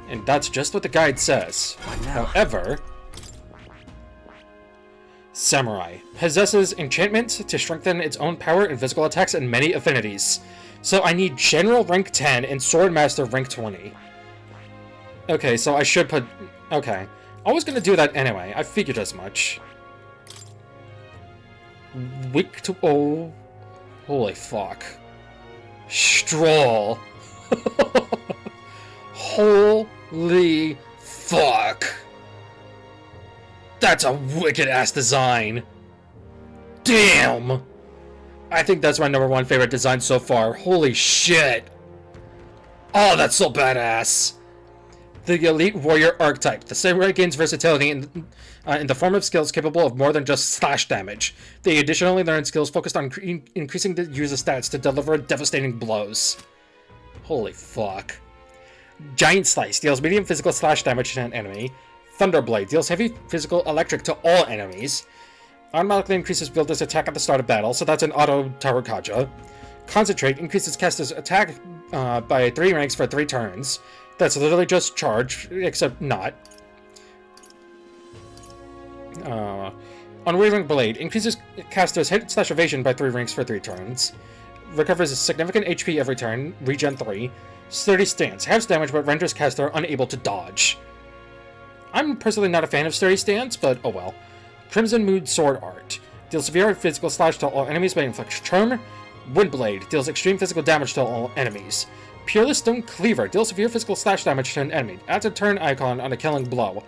And that's just what the guide says. However, Samurai possesses enchantments to strengthen its own power and physical attacks and many affinities. So I need General rank 10 and Swordmaster rank 20. Okay, so I should put... Okay. I was gonna do that anyway. I figured as much. Weak to... Oh. Holy fuck. Stroll. Holy fuck. That's a wicked-ass design. Damn. I think that's my #1 favorite design so far. Holy shit. Oh, that's so badass. The elite warrior archetype. The samurai gains versatility in the form of skills capable of more than just slash damage. They additionally learn skills focused on increasing the user's stats to deliver devastating blows. Holy fuck. Giant Slice deals medium physical slash damage to an enemy. Thunderblade deals heavy physical electric to all enemies. Automatically increases builder's attack at the start of battle, so that's an auto Tarukaja. Concentrate increases caster's attack by 3 ranks for 3 turns. That's literally just charge, except not. Unwavering Blade increases caster's hit/evasion by 3 ranks for 3 turns. Recovers a significant HP every turn, regen 3. Sturdy Stance halves damage but renders caster unable to dodge. I'm personally not a fan of sturdy stance, but oh well. Crimson Mood Sword Art. Deals severe physical slash to all enemies by inflict charm. Windblade. Deals extreme physical damage to all enemies. Peerless Stone Cleaver. Deals severe physical slash damage to an enemy. Adds a turn icon on a killing blow.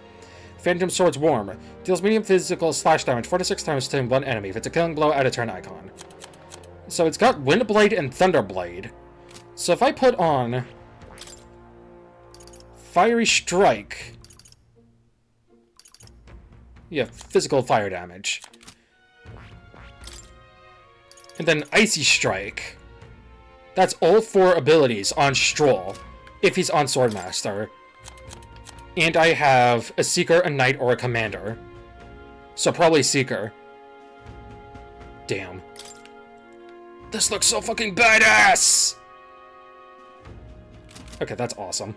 Phantom Sword's Warm. Deals medium physical slash damage 4 to 6 times to one enemy. If it's a killing blow, add a turn icon. So it's got Windblade and Thunderblade. So if I put on Fiery Strike, you have physical fire damage. And then Icy Strike. That's all 4 abilities on Stroll, if he's on Swordmaster. And I have a Seeker, a Knight, or a Commander. So probably Seeker. Damn. This looks so fucking badass! Okay, that's awesome.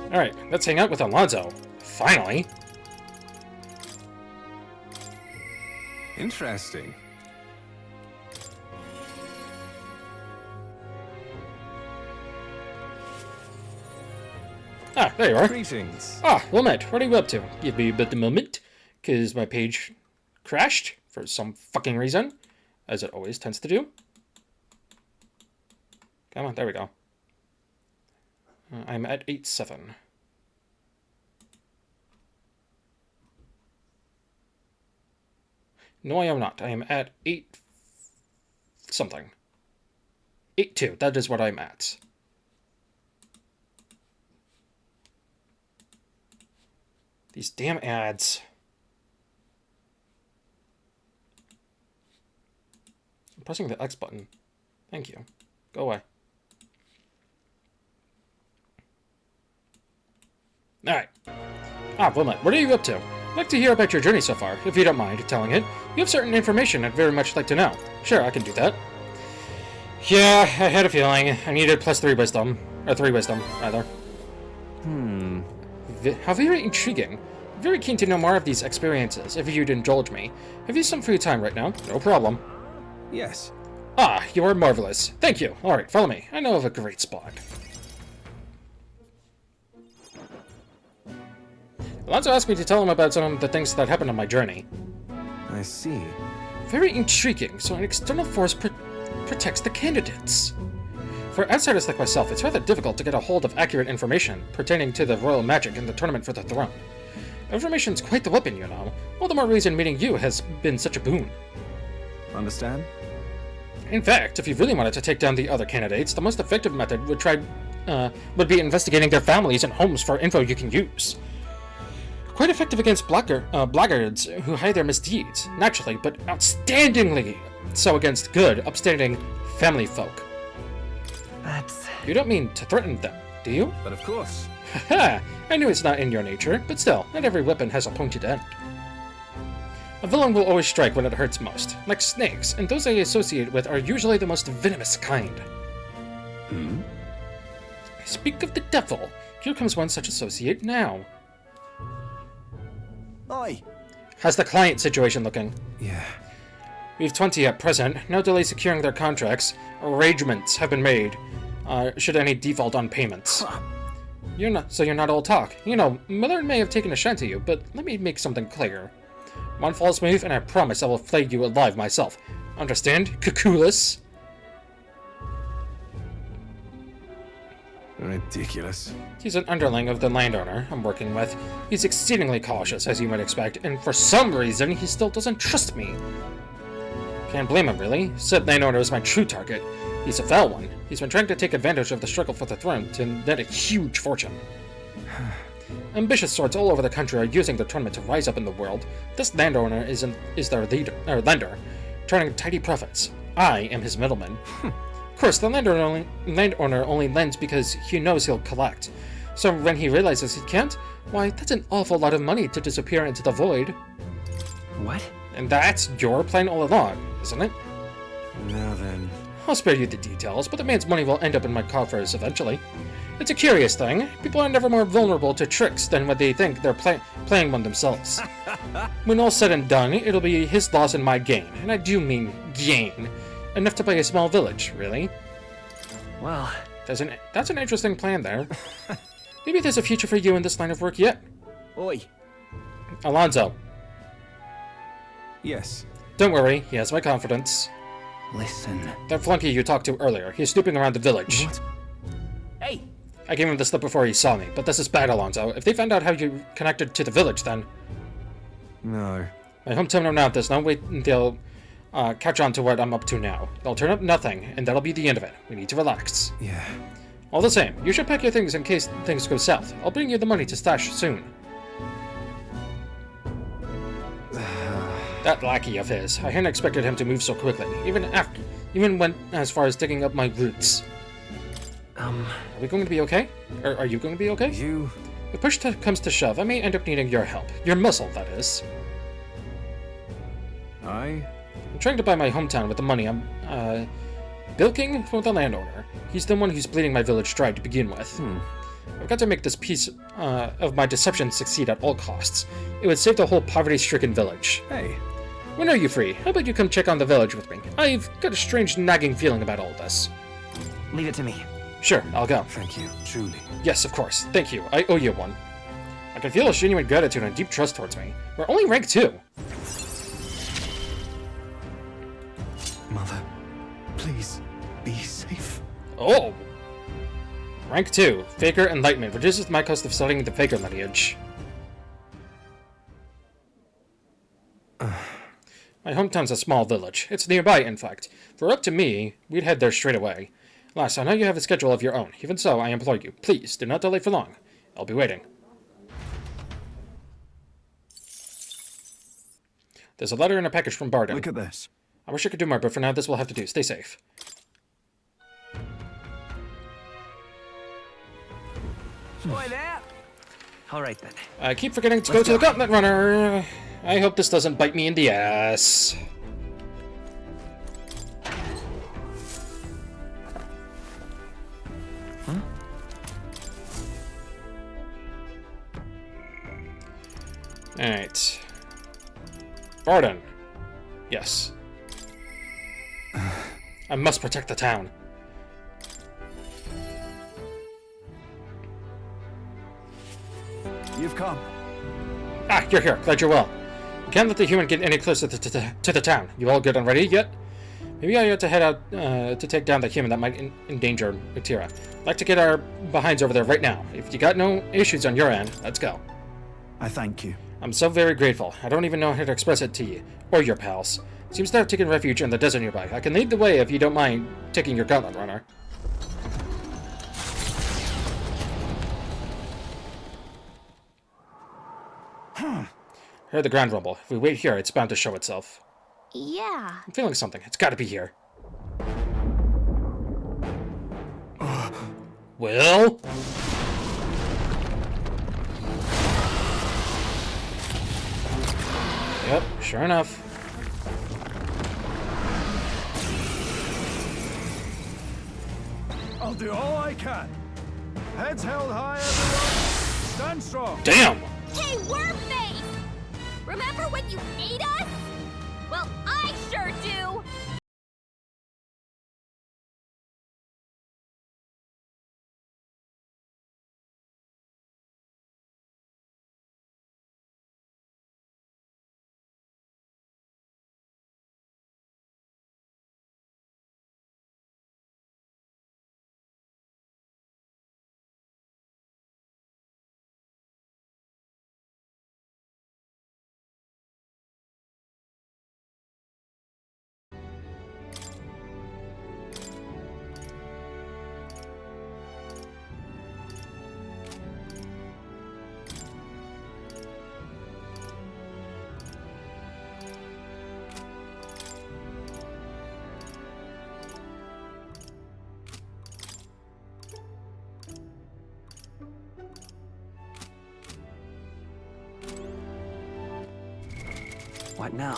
Alright, let's hang out with Alonzo. Finally. Interesting. Ah, there you are. Greetings. Ah, Wilmette, what are you up to? Give me a bit the moment, because my page crashed for some fucking reason, as it always tends to do. Come on, there we go. I'm at 8-7. No, I am not. I am at 8 something. 8-2. That is what I'm at. These damn ads. I'm pressing the X button. Thank you. Go away. Alright. Ah, Wilmette, what are you up to? I'd like to hear about your journey so far, if you don't mind telling it. You have certain information I'd very much like to know. Sure, I can do that. Yeah, I had a feeling. I needed +3 wisdom. Or 3 wisdom, rather. How very intriguing. I'm very keen to know more of these experiences, if you'd indulge me. Have you some free time right now? No problem. Yes. Ah, you are marvelous. Thank you. Alright, follow me. I know of a great spot. Alonzo asked me to tell him about some of the things that happened on my journey. I see. Very intriguing, so an external force protects the candidates. For outsiders like myself, it's rather difficult to get a hold of accurate information pertaining to the royal magic and the tournament for the throne. Information's quite the weapon, you know. All the more reason meeting you has been such a boon. Understand? In fact, if you really wanted to take down the other candidates, the most effective method would be investigating their families and homes for info you can use. Quite effective against blackguards who hide their misdeeds, naturally, but outstandingly so against good, upstanding family folk. That's... You don't mean to threaten them, do you? But of course. Haha! I knew it's not in your nature, but still, not every weapon has a pointed end. A villain will always strike when it hurts most, like snakes, and those I associate with are usually the most venomous kind. Speak of the devil, here comes one such associate now. Oi! How's the client situation looking? Yeah. We've 20 at present, no delay securing their contracts. Arrangements have been made, should any default on payments. You're not all talk. You know, Millard may have taken a shine to you, but let me make something clear. One false move, and I promise I will flay you alive myself. Understand, Cuculus? Ridiculous. He's an underling of the landowner I'm working with. He's exceedingly cautious, as you might expect, and for some reason, he still doesn't trust me. Can't blame him, really. Said landowner is my true target. He's a foul one. He's been trying to take advantage of the struggle for the throne to net a huge fortune. Ambitious swords all over the country are using the tournament to rise up in the world. This landowner is their lender, turning tidy profits. I am his middleman. Of course, the landowner only lends because he knows he'll collect. So when he realizes he can't, why, that's an awful lot of money to disappear into the void. What? And that's your plan all along, isn't it? Now then. I'll spare you the details, but the man's money will end up in my coffers eventually. It's a curious thing. People are never more vulnerable to tricks than when they think they're playing one themselves. When all's said and done, it'll be his loss and my gain. And I do mean gain. Enough to buy a small village, really. Well... That's an interesting plan there. Maybe there's a future for you in this line of work yet. Oi. Alonzo. Yes. Don't worry, he has my confidence. Listen. That flunky you talked to earlier, he's snooping around the village. What? Hey. I gave him the slip before he saw me, but this is bad, Alonzo. If they found out how you connected to the village, then... No. My hometown know now this. Don't wait until catch on to what I'm up to now. They'll turn up nothing, and that'll be the end of it. We need to relax. Yeah. All the same, you should pack your things in case things go south. I'll bring you the money to stash soon. That lackey of his. I hadn't expected him to move so quickly. Even went as far as digging up my roots. Are we going to be okay? Or are you going to be okay? You... If push comes to shove, I may end up needing your help. Your muscle, that is. I'm trying to buy my hometown with the money I'm, bilking from the landowner. He's the one who's bleeding my village dry to begin with. I've got to make this piece of my deception succeed at all costs. It would save the whole poverty-stricken village. Hey. When are you free? How about you come check on the village with me? I've got a strange nagging feeling about all this. Leave it to me. Sure, I'll go. Thank you, truly. Yes, of course. Thank you. I owe you one. I can feel a genuine gratitude and deep trust towards me. We're only rank 2. Mother, please, be safe. Oh! Rank 2. Faker Enlightenment. Reduces my cost of studying the Faker lineage. My hometown's a small village. It's nearby, in fact. If it were up to me, we'd head there straight away. Alas, I know you have a schedule of your own. Even so, I implore you, please, do not delay for long. I'll be waiting. There's a letter and a package from Barden. Look at this. I wish I could do more, but for now, this will have to do. Stay safe. Boy, there. All right, then. I keep forgetting to go to the Gauntlet Runner. I hope this doesn't bite me in the ass. Alright. Barden. Yes. I must protect the town. You've come. Ah, you're here. Glad you're well. We can't let the human get any closer to the town. You all good and ready yet? Maybe I ought to head out to take down the human that might endanger Utira. I'd like to get our behinds over there right now. If you got no issues on your end, let's go. I thank you. I'm so very grateful. I don't even know how to express it to you, or your pals. Seems to have taken refuge in the desert nearby. I can lead the way if you don't mind taking your Gauntlet Runner. Heard the ground rumble. If we wait here, it's bound to show itself. Yeah. I'm feeling something. It's gotta be here. Well? Yep, sure enough. I'll do all I can. Heads held high, everyone. Stand strong. Damn! Hey, Wormface! Remember when you ate us? Well, I sure do! What now?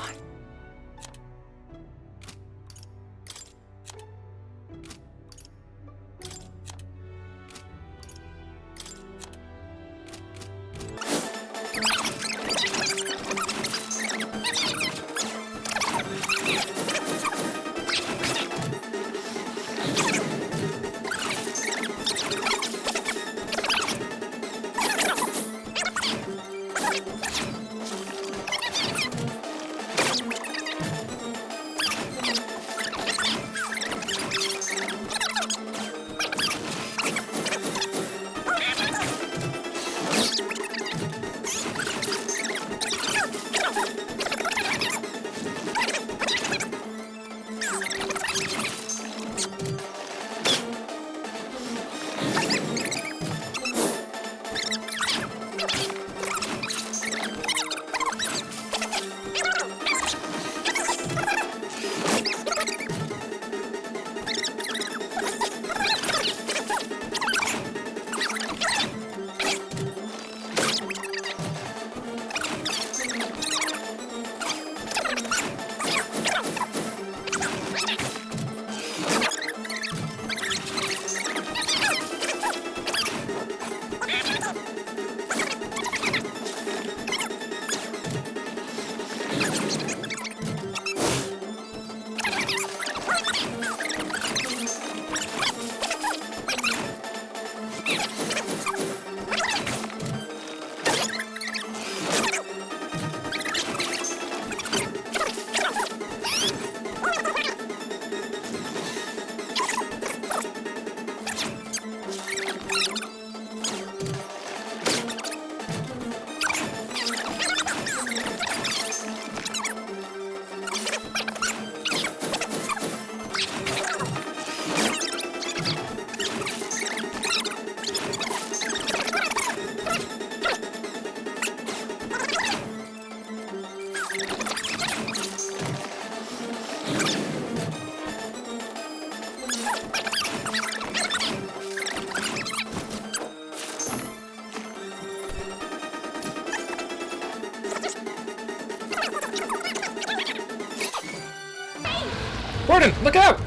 Barton, look out!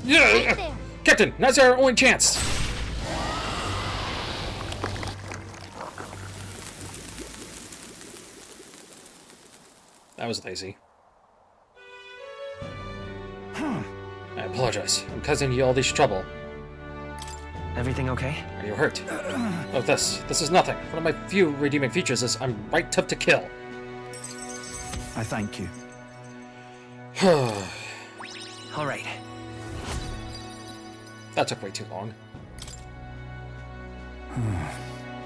Yeah! Right there. Captain, now's our only chance! That was lazy. I apologize. I'm causing you all this trouble. Everything okay? Are you hurt? Oh, this is nothing. One of my few redeeming features is I'm right tough to kill. I thank you. All right. That took way too long.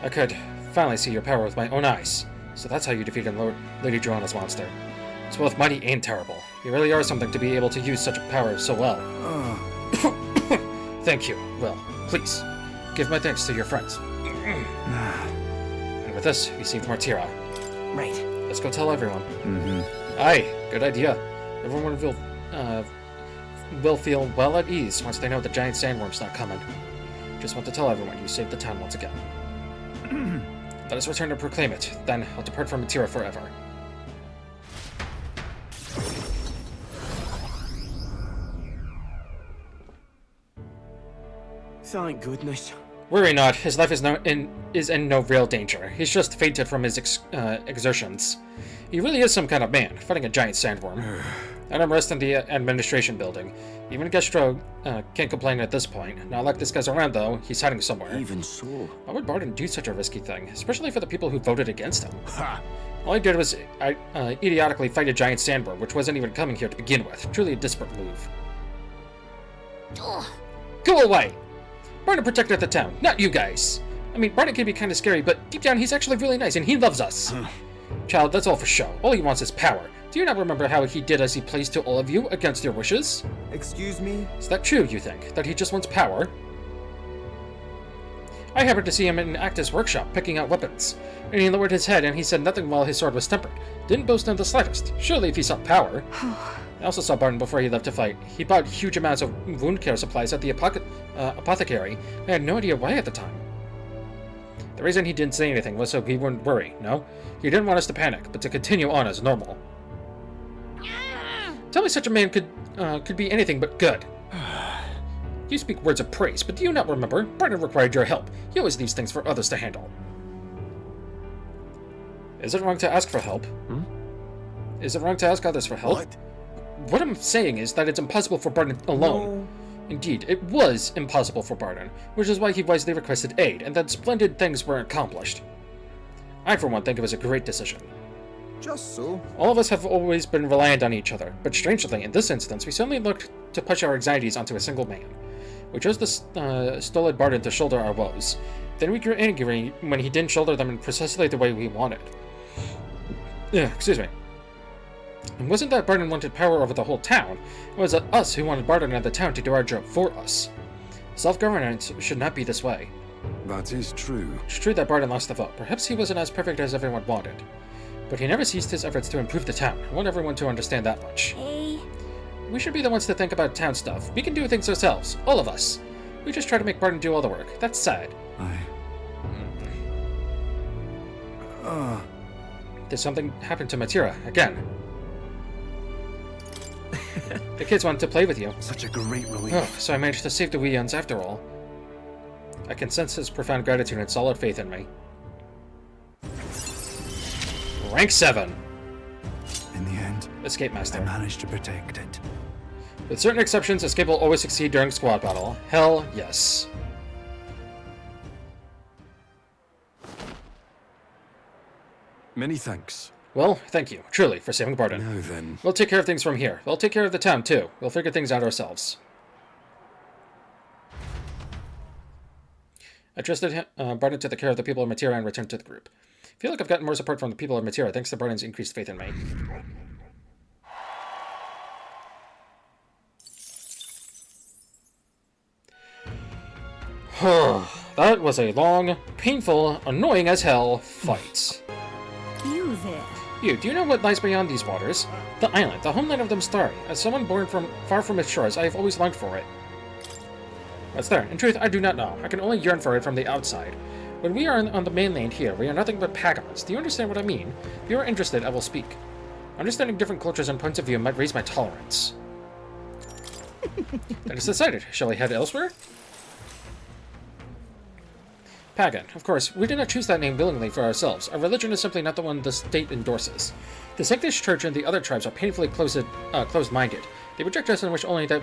I could finally see your power with my own eyes. So that's how you defeated Lady Joanna's monster. It's both mighty and terrible. You really are something to be able to use such a power so well. Thank you. Well, please, give my thanks to your friends. And with this, we saved Martira. Right. Let's go tell everyone. Aye, good idea. Everyone will feel well at ease once they know the giant sandworm's not coming. Just want to tell everyone you saved the town once again. Let us return to proclaim it, then I'll depart from Matira forever. Thank goodness. Worry not, his life is in no real danger. He's just fainted from his exertions. He really is some kind of man, fighting a giant sandworm. Let him rest in the administration building. Even Gestro can't complain at this point. Not like this guy's around, though. He's hiding somewhere. Even so. Why would Barton do such a risky thing? Especially for the people who voted against him. Ha! All he did was idiotically fight a giant sandworm, which wasn't even coming here to begin with. Truly a desperate move. Ugh. Go away! Barton protected the town, not you guys. I mean, Barton can be kind of scary, but deep down he's actually really nice and he loves us. Child, that's all for show. All he wants is power. Do you not remember how he did as he pleased to all of you against your wishes? Excuse me? Is that true, you think? That he just wants power? I happened to see him in Acta's workshop, picking out weapons. And he lowered his head and he said nothing while his sword was tempered. Didn't boast in the slightest. Surely if he sought power. I also saw Barton before he left to fight. He bought huge amounts of wound care supplies at the apothecary. I had no idea why at the time. The reason he didn't say anything was so he wouldn't worry, no? He didn't want us to panic, but to continue on as normal. Tell me such a man could be anything but good. You speak words of praise, but do you not remember? Barton required your help. He always leaves things for others to handle. Is it wrong to ask for help? Is it wrong to ask others for help? What? What I'm saying is that it's impossible for Barton alone. No. Indeed, it was impossible for Barton, which is why he wisely requested aid, and that splendid things were accomplished. I, for one, think it was a great decision. Just so. All of us have always been reliant on each other, but strangely, in this instance, we suddenly looked to push our anxieties onto a single man. We chose the stolid Barton to shoulder our woes. Then we grew angry when he didn't shoulder them in precisely the way we wanted. Excuse me. It wasn't that Barton wanted power over the whole town, it was us who wanted Barton and the town to do our job for us. Self-governance should not be this way. That is true. It's true that Barton lost the vote. Perhaps he wasn't as perfect as everyone wanted. But he never ceased his efforts to improve the town. I want everyone to understand that much. Hey. We should be the ones to think about town stuff. We can do things ourselves. All of us. We just try to make Barton do all the work. That's sad. Did something happen to Matira again? The kids wanted to play with you. Such a great relief. Oh, so I managed to save the wee uns after all. I can sense his profound gratitude and solid faith in me. Rank 7. In the end, Escape I Master. managed to protect it. With certain exceptions, escape will always succeed during squad battle. Hell yes. Many thanks. Well, thank you, truly, for saving Barton. Now then. We'll take care of things from here. We'll take care of the town, too. We'll figure things out ourselves. I trusted Barton to the care of the people of Matira and returned to the group. I feel like I've gotten more support from the people of Matira thanks to Barton's increased faith in me. That was a long, painful, annoying as hell fight. You there. You, do you know what lies beyond these waters? The island, the homeland of the Mstari. As someone born far from its shores, I have always longed for it. What's there? In truth, I do not know. I can only yearn for it from the outside. When we are on the mainland here, we are nothing but pagans. Do you understand what I mean? If you are interested, I will speak. Understanding different cultures and points of view might raise my tolerance. That is decided. Shall we head elsewhere? Pagan. Of course, we did not choose that name willingly for ourselves. Our religion is simply not the one the state endorses. The Sanctus Church and the other tribes are painfully closed-minded. They reject us and wish only that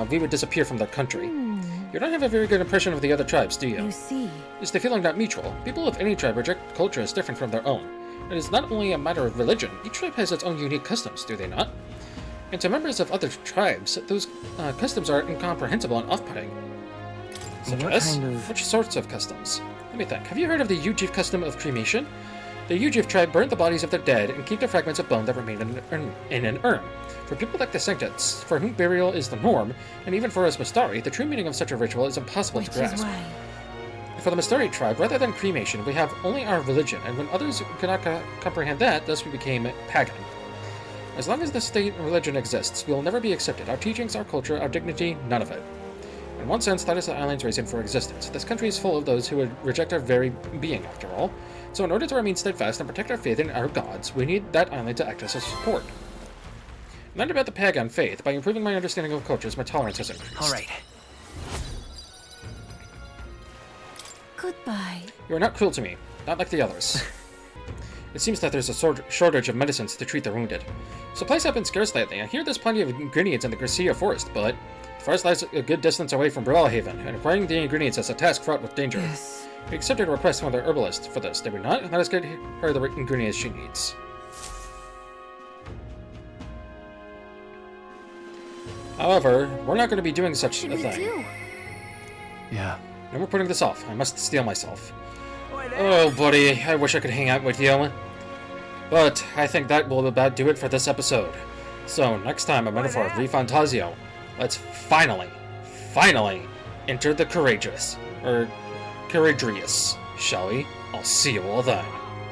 we would disappear from their country. You don't have a very good impression of the other tribes, do you? You see. Is the feeling not mutual? People of any tribe reject cultures different from their own. It is not only a matter of religion. Each tribe has its own unique customs, do they not? And to members of other tribes, those customs are incomprehensible and off-putting. Such as? Which sorts of customs? Let me think. Have you heard of the Ujif custom of cremation? The Ujif tribe burn the bodies of their dead and keep the fragments of bone that remain in an urn. For people like the Sanctus, for whom burial is the norm, and even for us Mistari, the true meaning of such a ritual is impossible to grasp. For the Mistari tribe, rather than cremation, we have only our religion, and when others could not comprehend that, thus we became pagan. As long as the state and religion exists, we will never be accepted. Our teachings, our culture, our dignity, none of it. In one sense, that is the island's reason for existence. This country is full of those who would reject our very being, after all. So in order to remain steadfast and protect our faith in our gods, we need that island to act as a support. Not about the pagan faith. By improving my understanding of cultures, my tolerance has increased. All right. Goodbye. You are not cruel to me. Not like the others. It seems that there's a shortage of medicines to treat the wounded. Supplies have been scarce lately. I hear there's plenty of ingredients in the Gracia forest, but the forest lies a good distance away from Brawlhaven, and acquiring the ingredients is a task fraught with danger. Yes. We accepted a request from the herbalist for this, did we not? Let us get her the ingredients she needs. However, we're not going to be doing such a thing. Yeah. No more putting this off. I must steel myself. Oh, buddy, I wish I could hang out with you. But I think that will about do it for this episode. So, next time I'm in for Refantazio, let's finally enter the Courageous, or Courageous, shall we? I'll see you all then.